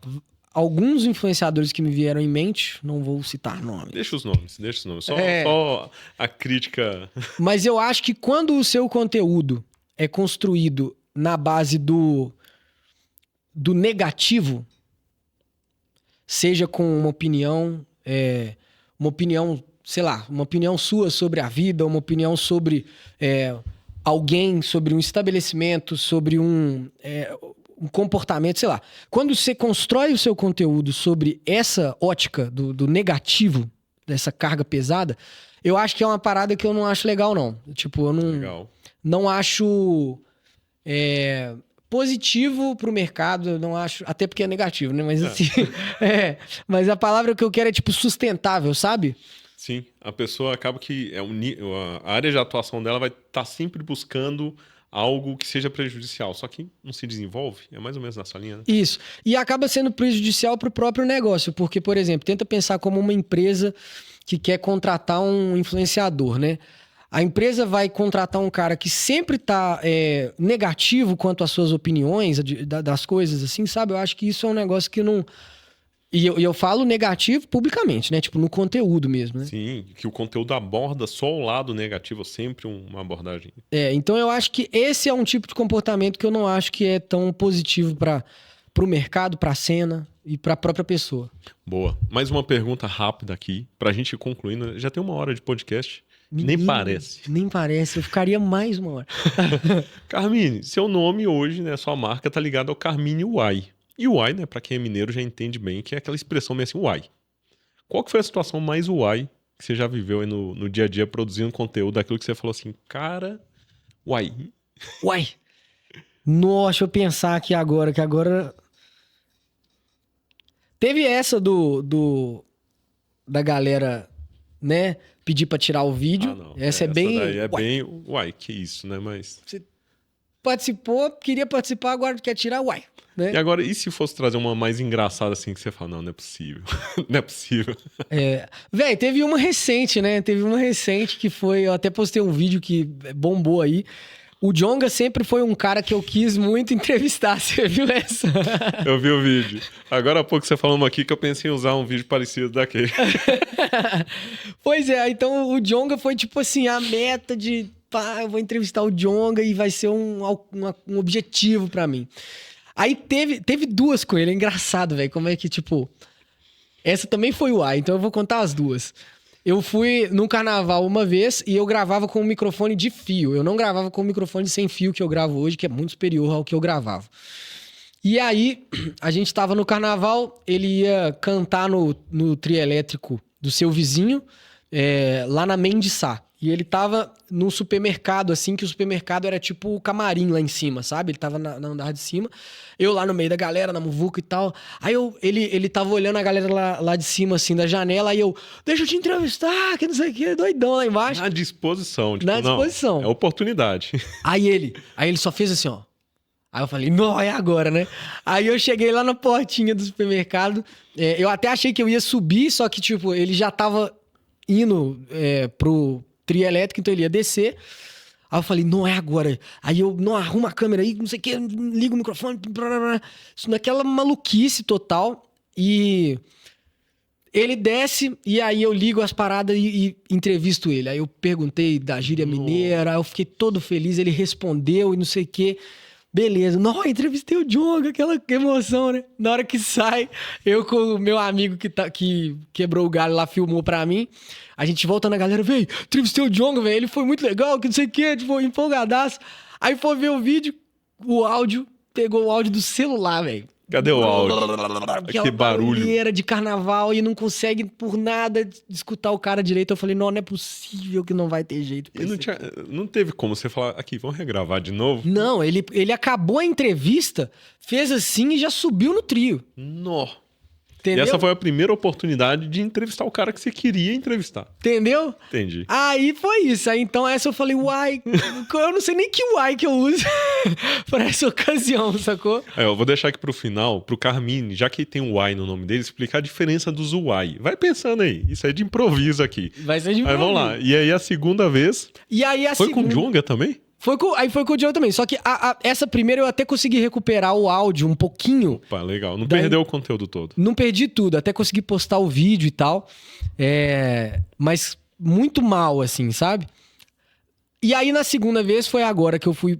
alguns influenciadores que me vieram em mente. Não vou citar nomes. Deixa os nomes. Só a crítica. Mas eu acho que quando o seu conteúdo é construído na base do negativo, seja com uma opinião, sei lá, uma opinião sua sobre a vida, uma opinião sobre alguém, sobre um estabelecimento, sobre um comportamento, sei lá. Quando você constrói o seu conteúdo sobre essa ótica do negativo, dessa carga pesada, eu acho que é uma parada que eu não acho legal, não. Tipo, eu não... Legal. Não acho positivo pro mercado, eu não acho... Até porque é negativo, né? Mas assim... mas a palavra que eu quero é, tipo, sustentável, sabe? Sim. A pessoa acaba que... a área de atuação dela vai estar sempre buscando algo que seja prejudicial. Só que não se desenvolve. É mais ou menos nessa linha, né? Isso. E acaba sendo prejudicial pro próprio negócio. Porque, por exemplo, tenta pensar como uma empresa que quer contratar um influenciador, né? A empresa vai contratar um cara que sempre tá negativo quanto às suas opiniões das coisas, assim, sabe? Eu acho que isso é um negócio que não... E eu falo negativo publicamente, né? Tipo, no conteúdo mesmo, né? Sim, que o conteúdo aborda só o lado negativo, sempre uma abordagem. Então eu acho que esse é um tipo de comportamento que eu não acho que é tão positivo pro mercado, pra cena e pra própria pessoa. Boa. Mais uma pergunta rápida aqui, pra gente ir concluindo. Já tem 1 hora de podcast. Menino, nem parece. Nem parece, eu ficaria mais 1 hora. Carmine, seu nome hoje, né, sua marca tá ligada ao Carmine Uai. E Uai, né, pra quem é mineiro já entende bem, que é aquela expressão meio assim, Uai. Qual que foi a situação mais Uai que você já viveu aí no dia a dia produzindo conteúdo, daquilo que você falou assim, cara, Uai. Uai. Nossa, deixa eu pensar aqui agora, que agora... Teve essa da galera, né, pedir pra tirar o vídeo. Não. Essa bem... Daí é bem... Uai, que isso, né? Mas... Você participou, queria participar, agora quer tirar, uai. Né? E agora, e se fosse trazer uma mais engraçada assim, que você fala, não é possível. Não é possível. Véi, teve uma recente, né? Teve uma recente que foi... Eu até postei um vídeo que bombou aí. O Djonga sempre foi um cara que eu quis muito entrevistar. Você viu essa? Eu vi o vídeo. Agora há pouco você falou uma aqui que eu pensei em usar um vídeo parecido daquele. Pois é, então o Djonga foi tipo assim, a meta de... Pá, eu vou entrevistar o Djonga e vai ser um objetivo pra mim. Aí teve 2 com ele. É engraçado, velho. Como é que, tipo... Essa também foi o A, então eu vou contar as 2. Eu fui num carnaval uma vez e eu gravava com um microfone de fio. Eu não gravava com o microfone sem fio que eu gravo hoje, que é muito superior ao que eu gravava. E aí, a gente tava no carnaval, ele ia cantar no trio elétrico do seu vizinho, lá na Mendiçá. E ele tava num supermercado, assim, que o supermercado era tipo o camarim lá em cima, sabe? Ele tava na andar de cima. Eu lá no meio da galera, na muvuca e tal. Aí ele tava olhando a galera lá de cima, assim, da janela. Aí eu, deixa eu te entrevistar, que não sei o que, doidão lá embaixo. Na disposição. Tipo, na disposição. Não, é oportunidade. Aí ele só fez assim, ó. Aí eu falei, não, é agora, né? Aí eu cheguei lá na portinha do supermercado. Eu até achei que eu ia subir, só que, tipo, ele já tava indo pro trio elétrico, então ele ia descer. Aí eu falei, não é agora. Aí eu, não, arruma a câmera aí, não sei o que, liga o microfone. Blá, blá, blá. Isso naquela maluquice total. E ele desce, e aí eu ligo as paradas e entrevisto ele. Aí eu perguntei da gíria mineira, aí eu fiquei todo feliz, ele respondeu e não sei o que. Beleza. Não, entrevistei o Djonga, aquela emoção, né? Na hora que sai, eu com o meu amigo que quebrou o galho lá, filmou pra mim. A gente volta na galera, velho, entrevistei o Djonga, velho, ele foi muito legal, que não sei o quê, tipo, empolgadaço. Aí foi ver o vídeo, o áudio, pegou o áudio do celular, velho. Cadê o áudio? Aquela que barulho. barulheira de carnaval e não consegue por nada escutar o cara direito. Eu falei, não é possível que não vai ter jeito. E não teve como você falar, aqui, vamos regravar de novo? Não, ele acabou a entrevista, fez assim e já subiu no trio. Nó. Entendeu? E essa foi a primeira oportunidade de entrevistar o cara que você queria entrevistar. Entendeu? Entendi. Aí foi isso. Aí então essa eu falei, uai, eu não sei nem que uai que eu uso pra essa ocasião, sacou? Eu vou deixar aqui pro final, pro Carmine, já que tem um uai no nome dele, explicar a diferença dos uai. Vai pensando aí, isso é de improviso aqui. Vai ser de improviso. Aí vamos lá. E aí a segunda vez... E aí a foi segunda... com o Djonga também? Aí foi com o Djonga também. Só que essa primeira eu até consegui recuperar o áudio um pouquinho. Opa, legal. Não perdeu o conteúdo todo. Não perdi tudo. Até consegui postar o vídeo e tal. Mas muito mal, assim, sabe? E aí na segunda vez foi agora que eu fui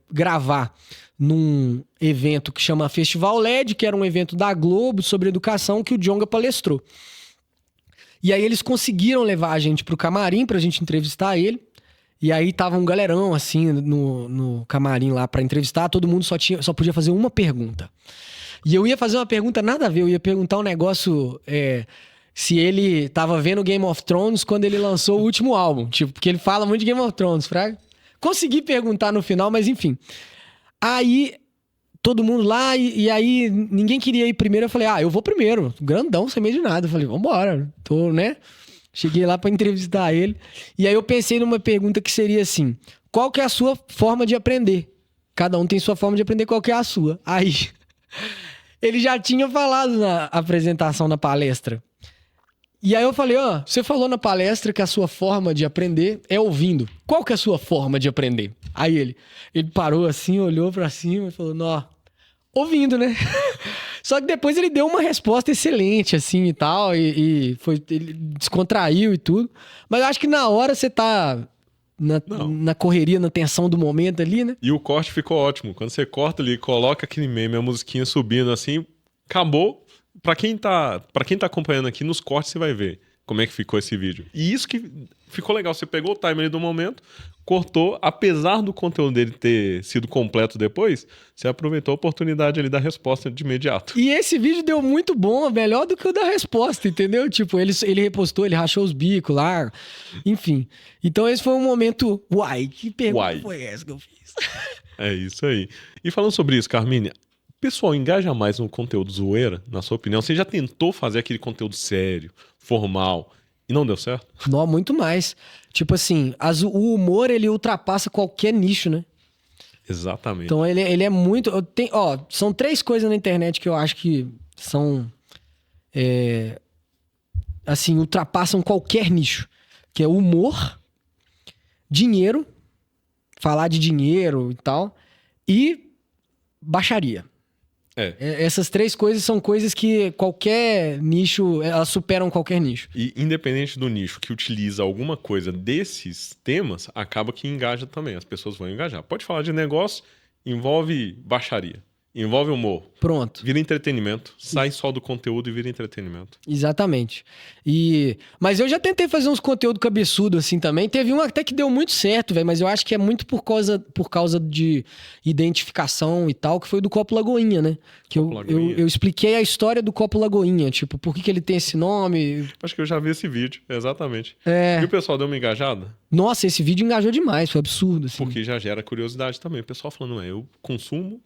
gravar num evento que chama Festival LED, que era um evento da Globo sobre educação que o Djonga palestrou. E aí eles conseguiram levar a gente pro camarim pra gente entrevistar ele. E aí tava um galerão, assim, no camarim lá pra entrevistar. Todo mundo só podia fazer uma pergunta. E eu ia fazer uma pergunta nada a ver. Eu ia perguntar um negócio... se ele tava vendo Game of Thrones quando ele lançou o último álbum. Tipo, porque ele fala muito de Game of Thrones, fraga. Consegui perguntar no final, mas enfim. Aí... todo mundo lá, e aí ninguém queria ir primeiro. Eu falei, eu vou primeiro. Grandão, sem medo de nada. Eu falei, vambora. Tô, né? Cheguei lá pra entrevistar ele. E aí eu pensei numa pergunta que seria assim: qual que é a sua forma de aprender? Cada um tem sua forma de aprender, qual que é a sua? Aí, ele já tinha falado na apresentação, na palestra. E aí eu falei, você falou na palestra que a sua forma de aprender é ouvindo. Qual que é a sua forma de aprender? Aí ele parou assim, olhou pra cima e falou, ouvindo, né? Só que depois ele deu uma resposta excelente, assim, e tal, ele descontraiu e tudo. Mas eu acho que na hora você tá na correria, na tensão do momento ali, né? E o corte ficou ótimo. Quando você corta ali, coloca aquele meme, a musiquinha subindo assim, acabou. Pra quem tá acompanhando aqui, nos cortes você vai ver como é que ficou esse vídeo. E isso que ficou legal. Você pegou o timer do momento, cortou, apesar do conteúdo dele ter sido completo depois, você aproveitou a oportunidade ali da resposta de imediato. E esse vídeo deu muito bom, melhor do que o da resposta, entendeu? Tipo, ele repostou, ele rachou os bicos lá, enfim. Então esse foi um momento, que pergunta foi essa que eu fiz? É isso aí. E falando sobre isso, Carmine, o pessoal engaja mais no conteúdo zoeira, na sua opinião? Você já tentou fazer aquele conteúdo sério, formal, e não deu certo? Não, muito mais. Tipo assim, o humor, ele ultrapassa qualquer nicho, né? Exatamente. Então ele é muito... são 3 coisas na internet que eu acho que são... assim, ultrapassam qualquer nicho. Que é humor, dinheiro, falar de dinheiro e tal, e baixaria. Essas 3 coisas são coisas que qualquer nicho, elas superam qualquer nicho. E independente do nicho que utiliza alguma coisa desses temas, acaba que engaja também. As pessoas vão engajar. Pode falar de negócio, envolve baixaria, envolve humor. Pronto. Vira entretenimento. Sai só do conteúdo e vira entretenimento. Exatamente. Mas eu já tentei fazer uns conteúdos cabeçudo assim também. Teve um até que deu muito certo, velho. Mas eu acho que é muito por causa de identificação e tal, que foi do Copo Lagoinha, né? Que eu expliquei a história do Copo Lagoinha. Tipo, por que ele tem esse nome. Acho que eu já vi esse vídeo, exatamente. E o pessoal deu uma engajada? Nossa, esse vídeo engajou demais. Foi absurdo, assim. Porque já gera curiosidade também. O pessoal falando, eu consumo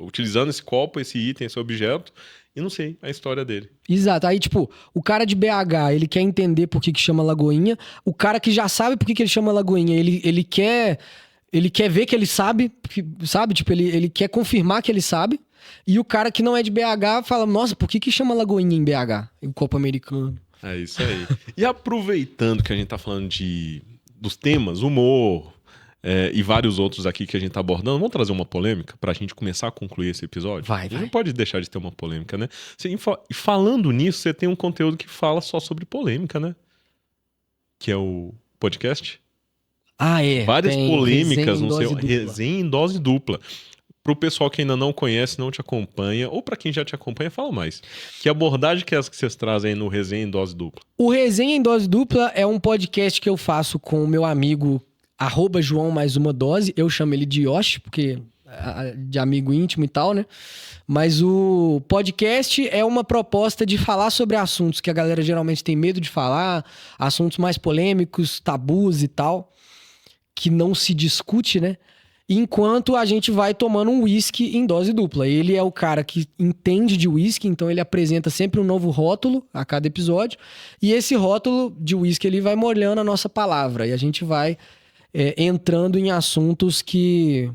utilizando esse copo, esse item, esse objeto, e não sei a história dele. Exato. Aí, tipo, o cara de BH, ele quer entender por que chama Lagoinha. O cara que já sabe por que ele chama Lagoinha, ele quer ver que ele sabe, sabe? Tipo, ele quer confirmar que ele sabe. E o cara que não é de BH fala, nossa, por que chama Lagoinha em BH? Em Copa Americano. É isso aí. E aproveitando que a gente tá falando dos temas, humor... e vários outros aqui que a gente tá abordando. Vamos trazer uma polêmica pra gente começar a concluir esse episódio? Vai. Não pode deixar de ter uma polêmica, né? E falando nisso, você tem um conteúdo que fala só sobre polêmica, né? Que é o podcast. Várias polêmicas, resenha em dose dupla. Pro pessoal que ainda não conhece, não te acompanha, ou para quem já te acompanha, fala mais. Que abordagem que é essa que vocês trazem aí no Resenha em Dose Dupla? O Resenha em Dose Dupla é um podcast que eu faço com o meu amigo @João+uma_dose. Eu chamo ele de Yoshi, porque de amigo íntimo e tal, né? Mas o podcast é uma proposta de falar sobre assuntos que a galera geralmente tem medo de falar, assuntos mais polêmicos, tabus e tal, que não se discute, né? Enquanto a gente vai tomando um whisky em dose dupla. Ele é o cara que entende de whisky, então ele apresenta sempre um novo rótulo a cada episódio. E esse rótulo de whisky ele vai molhando a nossa palavra. E a gente vai entrando em assuntos que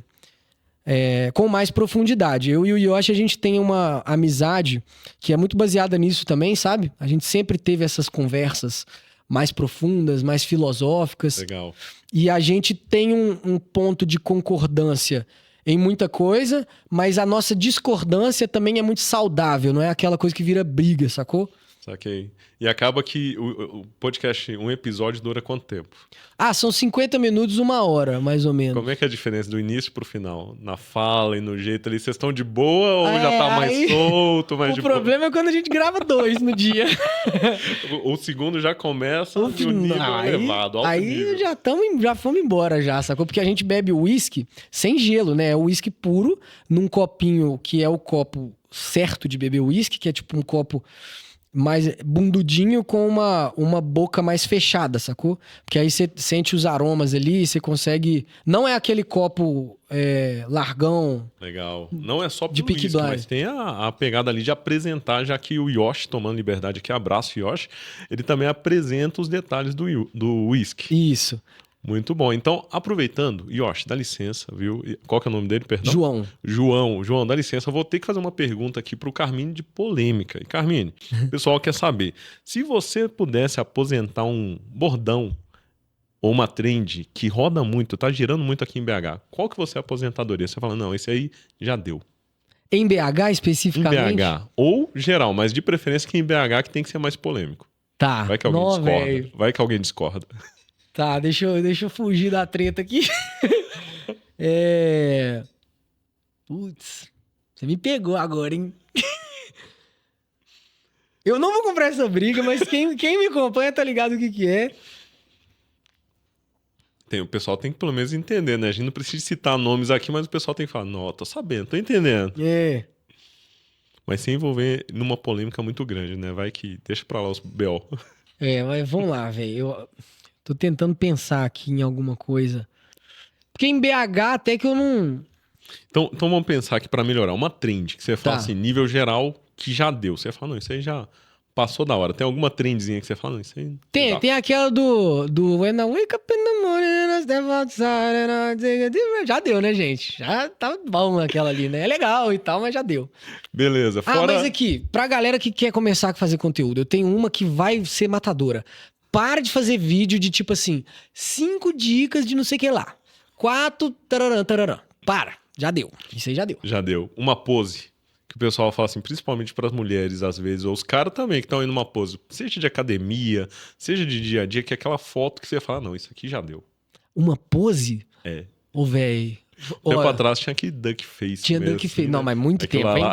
com mais profundidade. Eu e o Yoshi, a gente tem uma amizade que é muito baseada nisso também, sabe? A gente sempre teve essas conversas mais profundas, mais filosóficas. Legal. E a gente tem um ponto de concordância em muita coisa, mas a nossa discordância também é muito saudável, não é aquela coisa que vira briga, sacou? Saquei. E acaba que o podcast, um episódio dura quanto tempo? São 50 minutos, 1 hora, mais ou menos. Como é que é a diferença do início pro final? Na fala e no jeito ali, vocês estão de boa ou já tá mais solto, mais de boa? O problema é quando a gente grava 2 no dia. O segundo já começa e o nível elevado. Aí já fomos embora já, sacou? Porque a gente bebe uísque sem gelo, né? É o uísque puro, num copinho que é o copo certo de beber uísque, que é tipo um copo mais bundudinho com uma boca mais fechada, sacou? Porque aí você sente os aromas ali, você consegue... Não é aquele copo largão. Legal. Não é só de pelo whisky, mas tem a pegada ali de apresentar, já que o Yoshi, tomando liberdade aqui, abraço Yoshi, ele também apresenta os detalhes do whisky. Isso. Muito bom. Então, aproveitando, Yoshi, dá licença, viu? Qual que é o nome dele, perdão? João, dá licença. Eu vou ter que fazer uma pergunta aqui pro Carmine de polêmica. E Carmine, o pessoal quer saber, se você pudesse aposentar um bordão ou uma trend que roda muito, tá girando muito aqui em BH, qual que você aposentadoria? Você fala, não, esse aí já deu. Em BH especificamente? Em BH. Ou geral, mas de preferência que em BH que tem que ser mais polêmico. Tá. Vai que alguém discorda. Véio. Vai que alguém discorda. Tá, deixa eu fugir da treta aqui. Putz, você me pegou agora, hein? Eu não vou comprar essa briga, mas quem me acompanha tá ligado o que é. O pessoal tem que pelo menos entender, né? A gente não precisa citar nomes aqui, mas o pessoal tem que falar, não, tô sabendo, tô entendendo. Mas sem envolver numa polêmica muito grande, né? Vai que deixa pra lá os B.O. Mas vamos lá, velho. Tô tentando pensar aqui em alguma coisa. Porque em BH até que eu não... Então vamos pensar aqui pra melhorar. Uma trend que você fala assim, nível geral, que já deu. Você fala, não, isso aí já passou da hora. Tem alguma trendzinha que você fala, não, isso aí... Tem aquela do When I wake up in the morning, I step outside and I take a... Já deu, né, gente? Já tá bom aquela ali, né? É legal e tal, mas já deu. Beleza. Mas aqui, pra galera que quer começar a fazer conteúdo, eu tenho uma que vai ser matadora. Para de fazer vídeo de tipo assim, 5 dicas de não sei o que lá. 4, tararã. Para, já deu. Isso aí já deu. Já deu. Uma pose, que o pessoal fala assim, principalmente para as mulheres às vezes, ou os caras também que estão indo numa pose, seja de academia, seja de dia a dia, que é aquela foto que você fala, não, isso aqui já deu. Uma pose? Ô, véi... Tempo atrás tinha aquele duck face. Tinha mesmo, duck face. Assim, não, mas muito tempo, hein?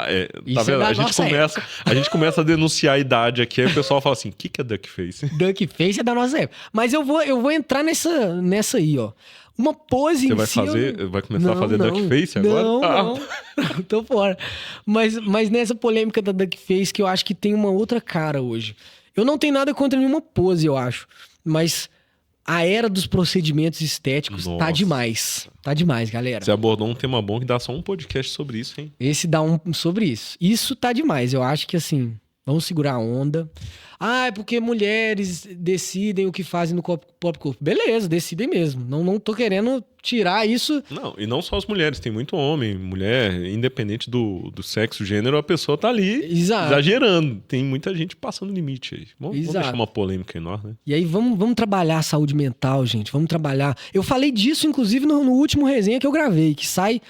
Tá vendo? A gente começa a denunciar a idade aqui, aí o pessoal fala assim, o que é duck face? Duck face é da nossa época. Mas eu vou entrar nessa aí, ó. Uma pose em si... Você vai começar a fazer duck face agora? Não. Tô fora. Mas nessa polêmica da duck face, que eu acho que tem uma outra cara hoje. Eu não tenho nada contra nenhuma pose, eu acho. Mas... a era dos procedimentos estéticos tá demais. Tá demais, galera. Você abordou um tema bom que dá só um podcast sobre isso, hein? Esse dá um sobre isso. Isso tá demais. Eu acho que, assim, vamos segurar a onda. É porque mulheres decidem o que fazem no próprio corpo. Beleza, decidem mesmo. Não tô querendo tirar isso. Não, e não só as mulheres. Tem muito homem, mulher, independente do sexo, gênero, a pessoa tá ali exagerando. Tem muita gente passando limite aí. Vamos deixar uma polêmica enorme, né? E aí vamos trabalhar a saúde mental, gente. Vamos trabalhar. Eu falei disso, inclusive, no último resenha que eu gravei, que sai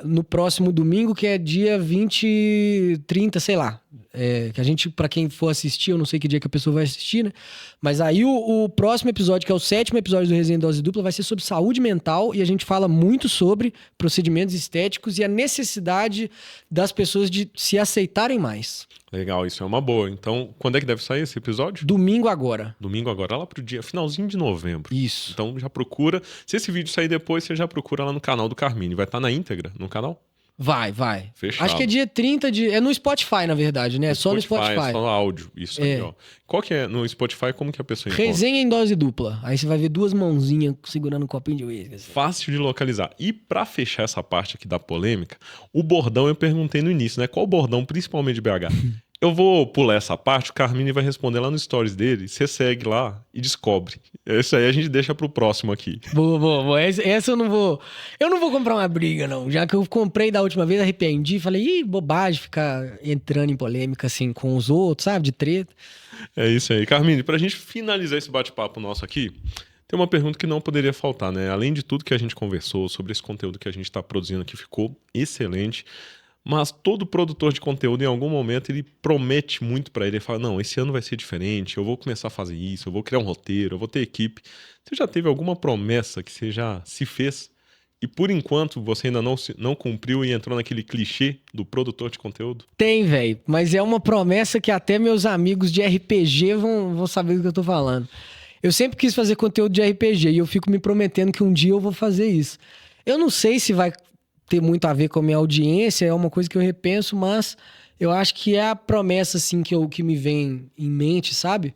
no próximo domingo, que é dia 20, 30, sei lá. Que a gente, pra quem for assistir, eu não sei que dia que a pessoa vai assistir, né? Mas aí o próximo episódio, que é o 7º episódio do Resenha em Dose Dupla, vai ser sobre saúde mental, e a gente fala muito sobre procedimentos estéticos e a necessidade das pessoas de se aceitarem mais. Legal, isso é uma boa. Então, quando é que deve sair esse episódio? Domingo agora. Domingo agora, lá pro dia, finalzinho de novembro. Isso. Então já procura. Se esse vídeo sair depois, você já procura lá no canal do Carmine. Vai estar na íntegra no canal? Vai. Fechado. Acho que é dia 30 de... É no Spotify, na verdade, né? Só no Spotify. É só áudio. Isso aí, ó. Qual que é no Spotify? Como que a pessoa encontra? Resenha em Dose Dupla. Aí você vai ver 2 mãozinhas segurando um copinho de uísque. Assim. Fácil de localizar. E pra fechar essa parte aqui da polêmica, o bordão eu perguntei no início, né? Qual bordão, principalmente de BH? Eu vou pular essa parte, o Carmine vai responder lá no stories dele, você segue lá e descobre. Isso aí a gente deixa pro próximo aqui. Boa. Essa eu não vou... Eu não vou comprar uma briga, não. Já que eu comprei da última vez, arrependi. Falei, bobagem ficar entrando em polêmica, assim, com os outros, sabe? De treta. É isso aí. Carmine, pra gente finalizar esse bate-papo nosso aqui, tem uma pergunta que não poderia faltar, né? Além de tudo que a gente conversou sobre esse conteúdo que a gente tá produzindo aqui, ficou excelente. Mas todo produtor de conteúdo, em algum momento, ele promete muito pra ele. Ele fala, não, esse ano vai ser diferente, eu vou começar a fazer isso, eu vou criar um roteiro, eu vou ter equipe. Você já teve alguma promessa que você já se fez e, por enquanto, você ainda não cumpriu e entrou naquele clichê do produtor de conteúdo? Tem, velho. Mas é uma promessa que até meus amigos de RPG vão saber do que eu tô falando. Eu sempre quis fazer conteúdo de RPG e eu fico me prometendo que um dia eu vou fazer isso. Eu não sei se vai ter muito a ver com a minha audiência, é uma coisa que eu repenso, mas eu acho que é a promessa, assim, que me vem em mente, sabe?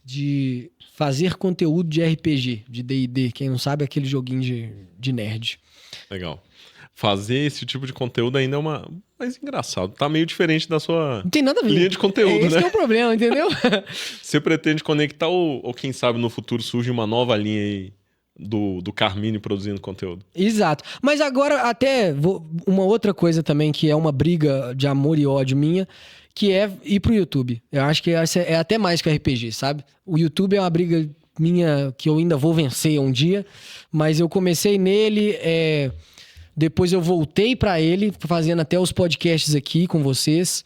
De fazer conteúdo de RPG, de D&D. Quem não sabe, é aquele joguinho de nerd. Legal. Fazer esse tipo de conteúdo ainda é uma... Mas engraçado, tá meio diferente da sua não tem nada a ver. Linha de conteúdo, né? Esse que é o problema, entendeu? Você pretende conectar ou quem sabe no futuro surge uma nova linha aí do Carmine produzindo conteúdo? Exato. Mas agora até uma outra coisa também que é uma briga de amor e ódio minha, que é ir pro YouTube. Eu acho que essa é até mais que o RPG, sabe? O YouTube é uma briga minha que eu ainda vou vencer um dia, mas eu comecei nele, depois eu voltei pra ele, fazendo até os podcasts aqui com vocês.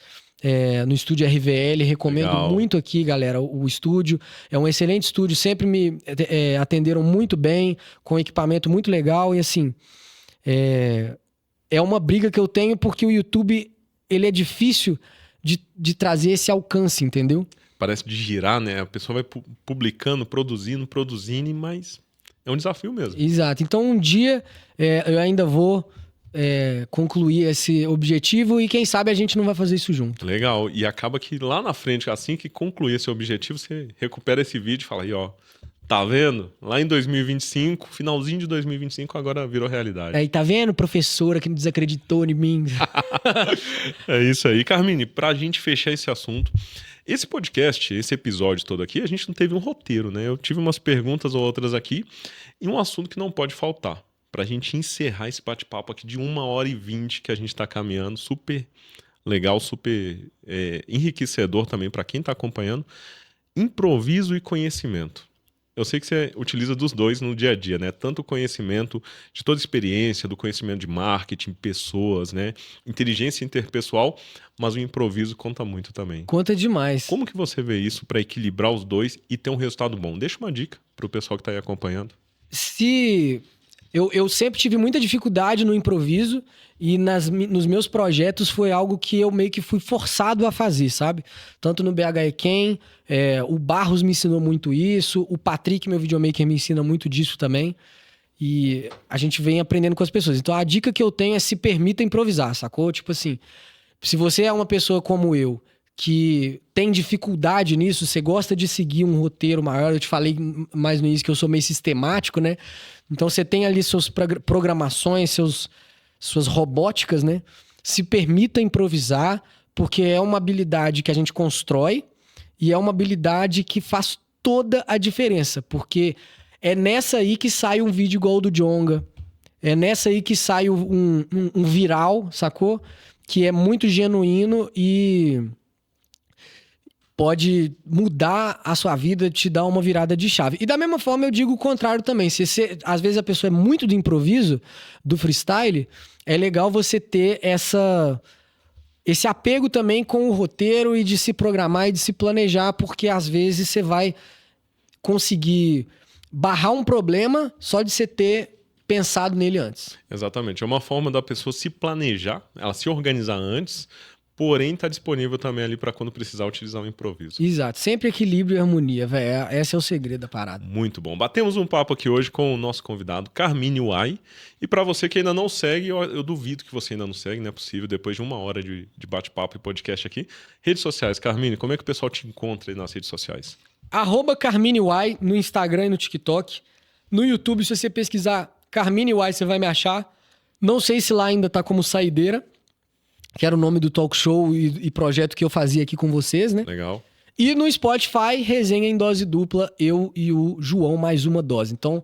No estúdio RVL, recomendo Legal. Muito aqui, galera, o estúdio. É um excelente estúdio, sempre me atenderam muito bem, com equipamento muito legal. E assim, é uma briga que eu tenho porque o YouTube, ele é difícil de trazer esse alcance, entendeu? Parece de girar, né? A pessoa vai publicando, produzindo, mas é um desafio mesmo. Exato. Então um dia eu ainda vou... concluir esse objetivo e quem sabe a gente não vai fazer isso junto. Legal. E acaba que lá na frente, assim que concluir esse objetivo, você recupera esse vídeo e fala aí, ó, tá vendo? Lá em 2025, finalzinho de 2025, agora virou realidade. Aí, tá vendo, professora que não desacreditou em mim? É isso aí. Carmine, pra gente fechar esse assunto, esse podcast, esse episódio todo aqui, a gente não teve um roteiro, né? Eu tive umas perguntas ou outras aqui e um assunto que não pode faltar. Pra gente encerrar esse bate-papo aqui de 1h20 que a gente tá caminhando, super legal, super enriquecedor também para quem tá acompanhando. Improviso e conhecimento. Eu sei que você utiliza dos dois no dia a dia, né? Tanto o conhecimento de toda a experiência, do conhecimento de marketing, pessoas, né? Inteligência interpessoal, mas o improviso conta muito também. Conta demais. Como que você vê isso para equilibrar os dois e ter um resultado bom? Deixa uma dica pro pessoal que tá aí acompanhando. Eu sempre tive muita dificuldade no improviso e nos meus projetos foi algo que eu meio que fui forçado a fazer, sabe? Tanto no BH Quem, o Barros me ensinou muito isso, o Patrick, meu videomaker, me ensina muito disso também. E a gente vem aprendendo com as pessoas. Então a dica que eu tenho é se permita improvisar, sacou? Tipo assim, se você é uma pessoa como eu, que tem dificuldade nisso, você gosta de seguir um roteiro maior, eu te falei mais no início que eu sou meio sistemático, né? Então você tem ali suas programações, suas robóticas, né? Se permita improvisar, porque é uma habilidade que a gente constrói e é uma habilidade que faz toda a diferença, porque é nessa aí que sai um vídeo igual o do Djonga, é nessa aí que sai um viral, sacou? Que é muito genuíno e pode mudar a sua vida, te dar uma virada de chave. E da mesma forma eu digo o contrário também. Às vezes a pessoa é muito do improviso, do freestyle, é legal você ter esse apego também com o roteiro e de se programar e de se planejar, porque às vezes você vai conseguir barrar um problema só de você ter pensado nele antes. Exatamente. É uma forma da pessoa se planejar, ela se organizar antes, porém tá disponível também ali para quando precisar utilizar um improviso. Exato. Sempre equilíbrio e harmonia, velho. Esse é o segredo da parada. Muito bom. Batemos um papo aqui hoje com o nosso convidado, Carmine Uai. E para você que ainda não segue, eu duvido que você ainda não segue, não é possível, depois de 1 hora de bate-papo e podcast aqui. Redes sociais, Carmine, como é que o pessoal te encontra aí nas redes sociais? @Carmine Uai no Instagram e no TikTok. No YouTube, se você pesquisar Carmine Uai, você vai me achar. Não sei se lá ainda tá como Saideira, que era o nome do talk show e projeto que eu fazia aqui com vocês, né? Legal. E no Spotify, resenha em dose dupla, eu e o João mais uma dose. Então,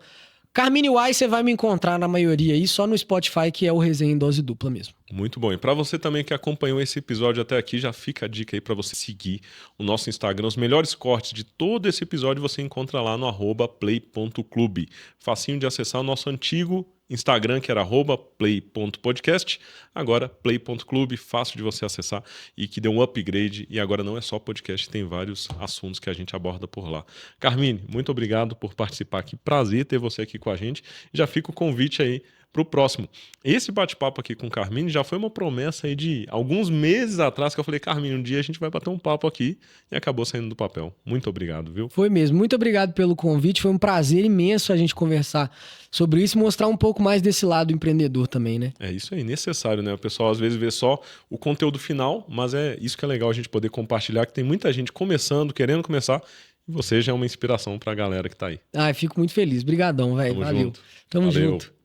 Carmine Uai, você vai me encontrar na maioria aí, só no Spotify, que é o resenha em dose dupla mesmo. Muito bom. E para você também que acompanhou esse episódio até aqui, já fica a dica aí para você seguir o nosso Instagram. Os melhores cortes de todo esse episódio você encontra lá no @play.clube. Facinho de acessar o nosso antigo Instagram, que era @play.podcast, agora play.clube, fácil de você acessar e que deu um upgrade. E agora não é só podcast, tem vários assuntos que a gente aborda por lá. Carmine, muito obrigado por participar aqui. Prazer ter você aqui com a gente. Já fica o convite aí para o próximo. Esse bate-papo aqui com o Carmine já foi uma promessa aí de alguns meses atrás que eu falei, Carmine, um dia a gente vai bater um papo aqui e acabou saindo do papel. Muito obrigado, viu? Foi mesmo. Muito obrigado pelo convite. Foi um prazer imenso a gente conversar sobre isso e mostrar um pouco mais desse lado empreendedor também, né? É isso aí, necessário, né? O pessoal às vezes vê só o conteúdo final, mas é isso que é legal a gente poder compartilhar, que tem muita gente começando, querendo começar, e você já é uma inspiração para a galera que tá aí. Fico muito feliz. Obrigadão, velho. Valeu. Junto. Tamo Valeu. junto.